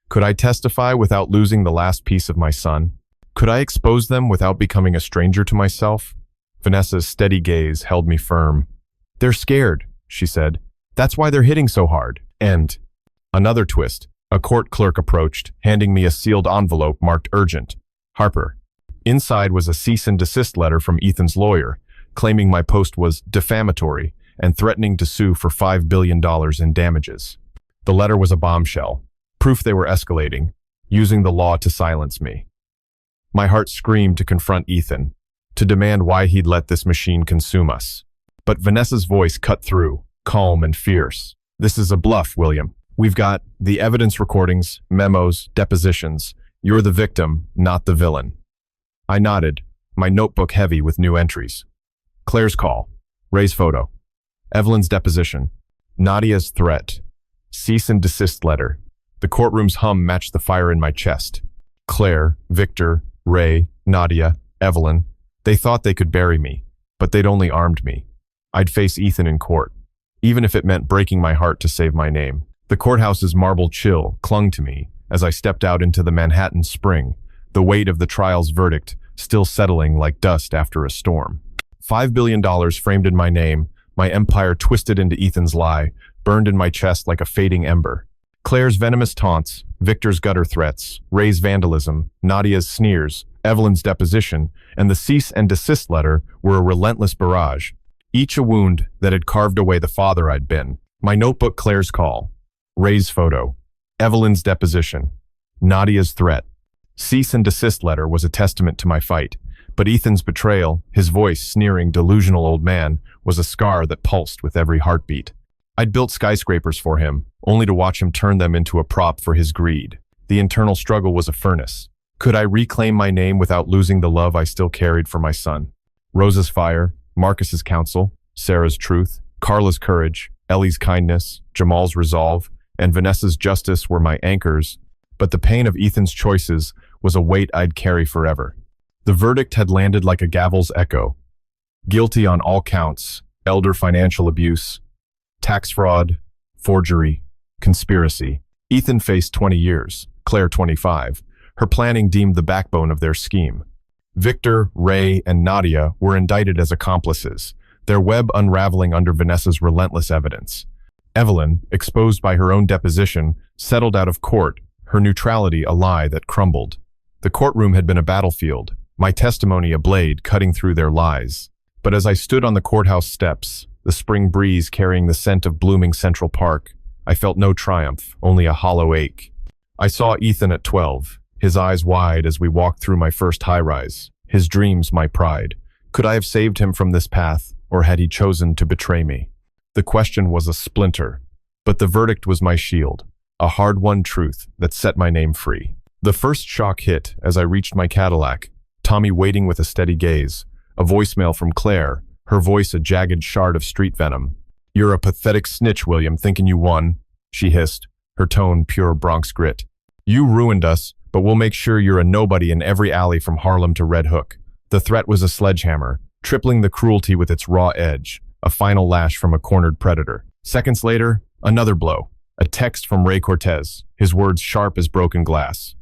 Could I testify without losing the last piece of my son? Could I expose them without becoming a stranger to myself? Vanessa's steady gaze held me firm. "They're scared," she said. "That's why they're hitting so hard." And another twist. A court clerk approached, handing me a sealed envelope marked urgent. Harper. Inside was a cease and desist letter from Ethan's lawyer, claiming my post was defamatory and threatening to sue for $5 billion in damages. The letter was a bombshell, proof they were escalating, using the law to silence me. My heart screamed to confront Ethan, to demand why he'd let this machine consume us. But Vanessa's voice cut through, calm and fierce. "This is a bluff, William. We've got the evidence recordings, memos, depositions. You're the victim, not the villain." I nodded, my notebook heavy with new entries. Claire's call, Ray's photo, Evelyn's deposition, Nadia's threat, cease and desist letter. The courtroom's hum matched the fire in my chest. Claire, Victor, Ray, Nadia, Evelyn. They thought they could bury me, but they'd only armed me. I'd face Ethan in court, even if it meant breaking my heart to save my name. The courthouse's marble chill clung to me as I stepped out into the Manhattan spring, the weight of the trial's verdict still settling like dust after a storm. $5 billion framed in my name, my empire twisted into Ethan's lie, burned in my chest like a fading ember. Claire's venomous taunts, Victor's gutter threats, Ray's vandalism, Nadia's sneers, Evelyn's deposition, and the cease and desist letter were a relentless barrage, each a wound that had carved away the father I'd been. My notebook, Claire's call, Ray's photo, Evelyn's deposition, Nadia's threat. Cease and desist letter was a testament to my fight, but Ethan's betrayal, his voice sneering delusional old man, was a scar that pulsed with every heartbeat. I'd built skyscrapers for him, only to watch him turn them into a prop for his greed. The internal struggle was a furnace. Could I reclaim my name without losing the love I still carried for my son? Rosa's fire, Marcus's counsel, Sarah's truth, Carla's courage, Ellie's kindness, Jamal's resolve, and Vanessa's justice were my anchors, but the pain of Ethan's choices was a weight I'd carry forever. The verdict had landed like a gavel's echo. Guilty on all counts, elder financial abuse, tax fraud, forgery, conspiracy. Ethan faced 20 years, Claire 25. Her planning deemed the backbone of their scheme. Victor, Ray, and Nadia were indicted as accomplices, their web unraveling under Vanessa's relentless evidence. Evelyn, exposed by her own deposition, settled out of court, her neutrality a lie that crumbled. The courtroom had been a battlefield, my testimony a blade cutting through their lies. But as I stood on the courthouse steps, the spring breeze carrying the scent of blooming Central Park, I felt no triumph, only a hollow ache. I saw Ethan at 12, his eyes wide as we walked through my first high-rise, his dreams my pride. Could I have saved him from this path, or had he chosen to betray me? The question was a splinter, but the verdict was my shield, a hard-won truth that set my name free. The first shock hit as I reached my Cadillac, Tommy waiting with a steady gaze, a voicemail from Claire, her voice a jagged shard of street venom. "You're a pathetic snitch, William, thinking you won," she hissed, her tone pure Bronx grit. "You ruined us, but we'll make sure you're a nobody in every alley from Harlem to Red Hook." The threat was a sledgehammer, tripling the cruelty with its raw edge, a final lash from a cornered predator. Seconds later, another blow, a text from Ray Cortez, his words sharp as broken glass.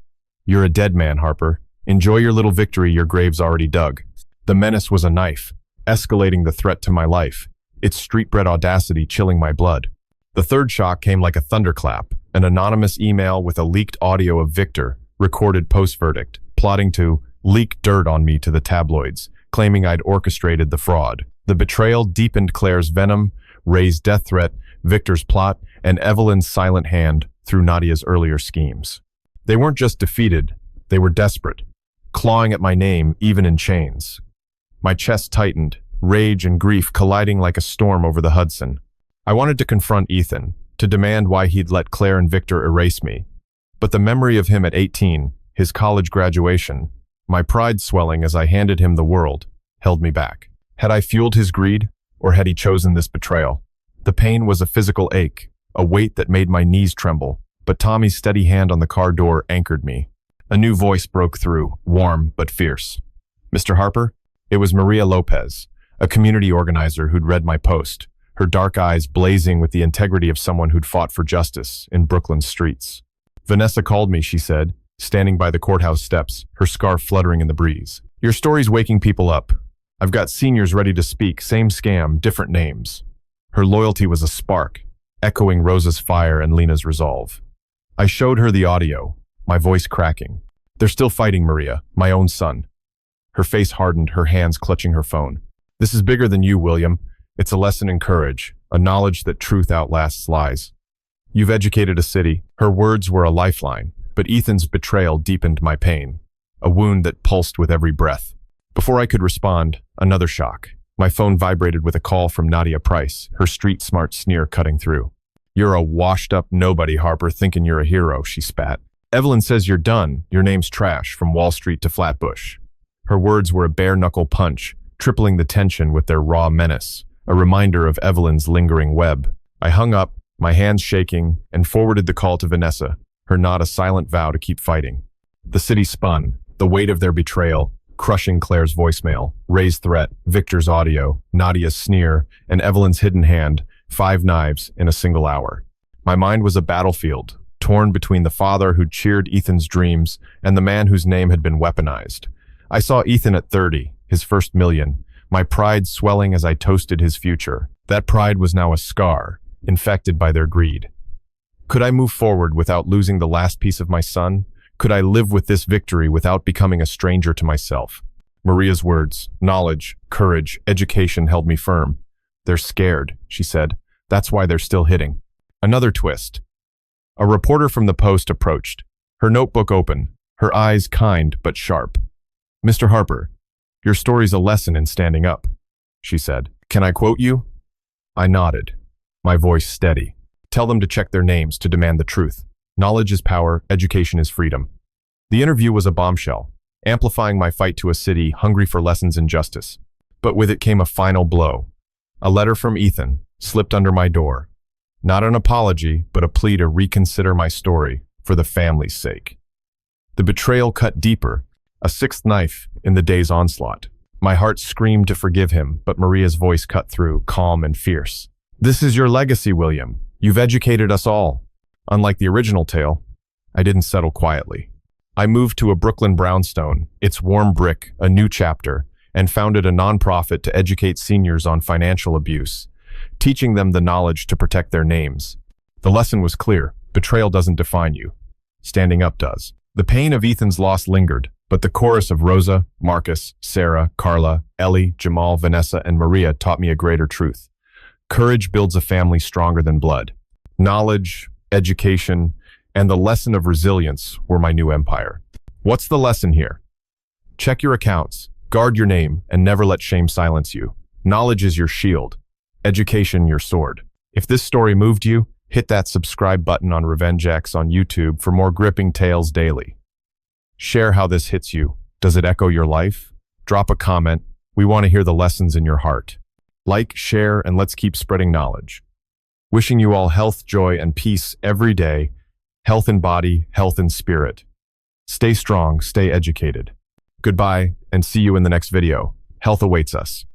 "You're a dead man, Harper. Enjoy your little victory, your grave's already dug." The menace was a knife, escalating the threat to my life, its street-bred audacity chilling my blood. The third shock came like a thunderclap, an anonymous email with a leaked audio of Victor, recorded post-verdict, plotting to leak dirt on me to the tabloids, claiming I'd orchestrated the fraud. The betrayal deepened Claire's venom, Ray's death threat, Victor's plot, and Evelyn's silent hand through Nadia's earlier schemes. They weren't just defeated, they were desperate, clawing at my name even in chains. My chest tightened, rage and grief colliding like a storm over the Hudson. I wanted to confront Ethan, to demand why he'd let Claire and Victor erase me. But the memory of him at 18, his college graduation, my pride swelling as I handed him the world, held me back. Had I fueled his greed, or had he chosen this betrayal? The pain was a physical ache, a weight that made my knees tremble, but Tommy's steady hand on the car door anchored me. A new voice broke through, warm but fierce. "Mr. Harper?" It was Maria Lopez, a community organizer who'd read my post, her dark eyes blazing with the integrity of someone who'd fought for justice in Brooklyn's streets. "Vanessa called me," she said, standing by the courthouse steps, her scarf fluttering in the breeze. "Your story's waking people up. I've got seniors ready to speak, same scam, different names." Her loyalty was a spark, echoing Rosa's fire and Lena's resolve. I showed her the audio, my voice cracking. "They're still fighting, Maria, my own son." Her face hardened, her hands clutching her phone. "This is bigger than you, William. It's a lesson in courage, a knowledge that truth outlasts lies. You've educated a city." Her words were a lifeline, but Ethan's betrayal deepened my pain, a wound that pulsed with every breath. Before I could respond, another shock. My phone vibrated with a call from Nadia Price, her street-smart sneer cutting through. "You're a washed-up nobody, Harper, thinking you're a hero," she spat. "Evelyn says you're done. Your name's trash, from Wall Street to Flatbush." Her words were a bare-knuckle punch, tripling the tension with their raw menace, a reminder of Evelyn's lingering web. I hung up, my hands shaking, and forwarded the call to Vanessa, her nod a silent vow to keep fighting. The city spun, the weight of their betrayal, crushing Claire's voicemail, Ray's threat, Victor's audio, Nadia's sneer, and Evelyn's hidden hand, 5 knives in a single hour. My mind was a battlefield, torn between the father who'd cheered Ethan's dreams and the man whose name had been weaponized. I saw Ethan at 30, his first million, my pride swelling as I toasted his future. That pride was now a scar, infected by their greed. Could I move forward without losing the last piece of my son? Could I live with this victory without becoming a stranger to myself? Maria's words, knowledge, courage, education held me firm. "They're scared," she said. "That's why they're still hitting." Another twist. A reporter from the Post approached, her notebook open, her eyes kind but sharp. "Mr. Harper, your story's a lesson in standing up," she said. "Can I quote you?" I nodded, my voice steady. "Tell them to check their names to demand the truth. Knowledge is power, education is freedom." The interview was a bombshell, amplifying my fight to a city hungry for lessons in justice. But with it came a final blow. A letter from Ethan slipped under my door. Not an apology, but a plea to reconsider my story for the family's sake. The betrayal cut deeper, a sixth knife in the day's onslaught. My heart screamed to forgive him, but Maria's voice cut through, calm and fierce. "This is your legacy, William. You've educated us all." Unlike the original tale, I didn't settle quietly. I moved to a Brooklyn brownstone, its warm brick, a new chapter, and founded a nonprofit to educate seniors on financial abuse, teaching them the knowledge to protect their names. The lesson was clear: betrayal doesn't define you. Standing up does. The pain of Ethan's loss lingered, but the chorus of Rosa, Marcus, Sarah, Carla, Ellie, Jamal, Vanessa, and Maria taught me a greater truth. Courage builds a family stronger than blood. Knowledge, education, and the lesson of resilience were my new empire. What's the lesson here? Check your accounts, guard your name, and never let shame silence you. Knowledge is your shield, education your sword. If this story moved you, hit that subscribe button on RevengeX on YouTube for more gripping tales daily. Share how this hits you. Does it echo your life? Drop a comment. We want to hear the lessons in your heart. Like, share, and let's keep spreading knowledge. Wishing you all health, joy, and peace every day. Health in body, health in spirit. Stay strong, stay educated. Goodbye, and see you in the next video. Health awaits us.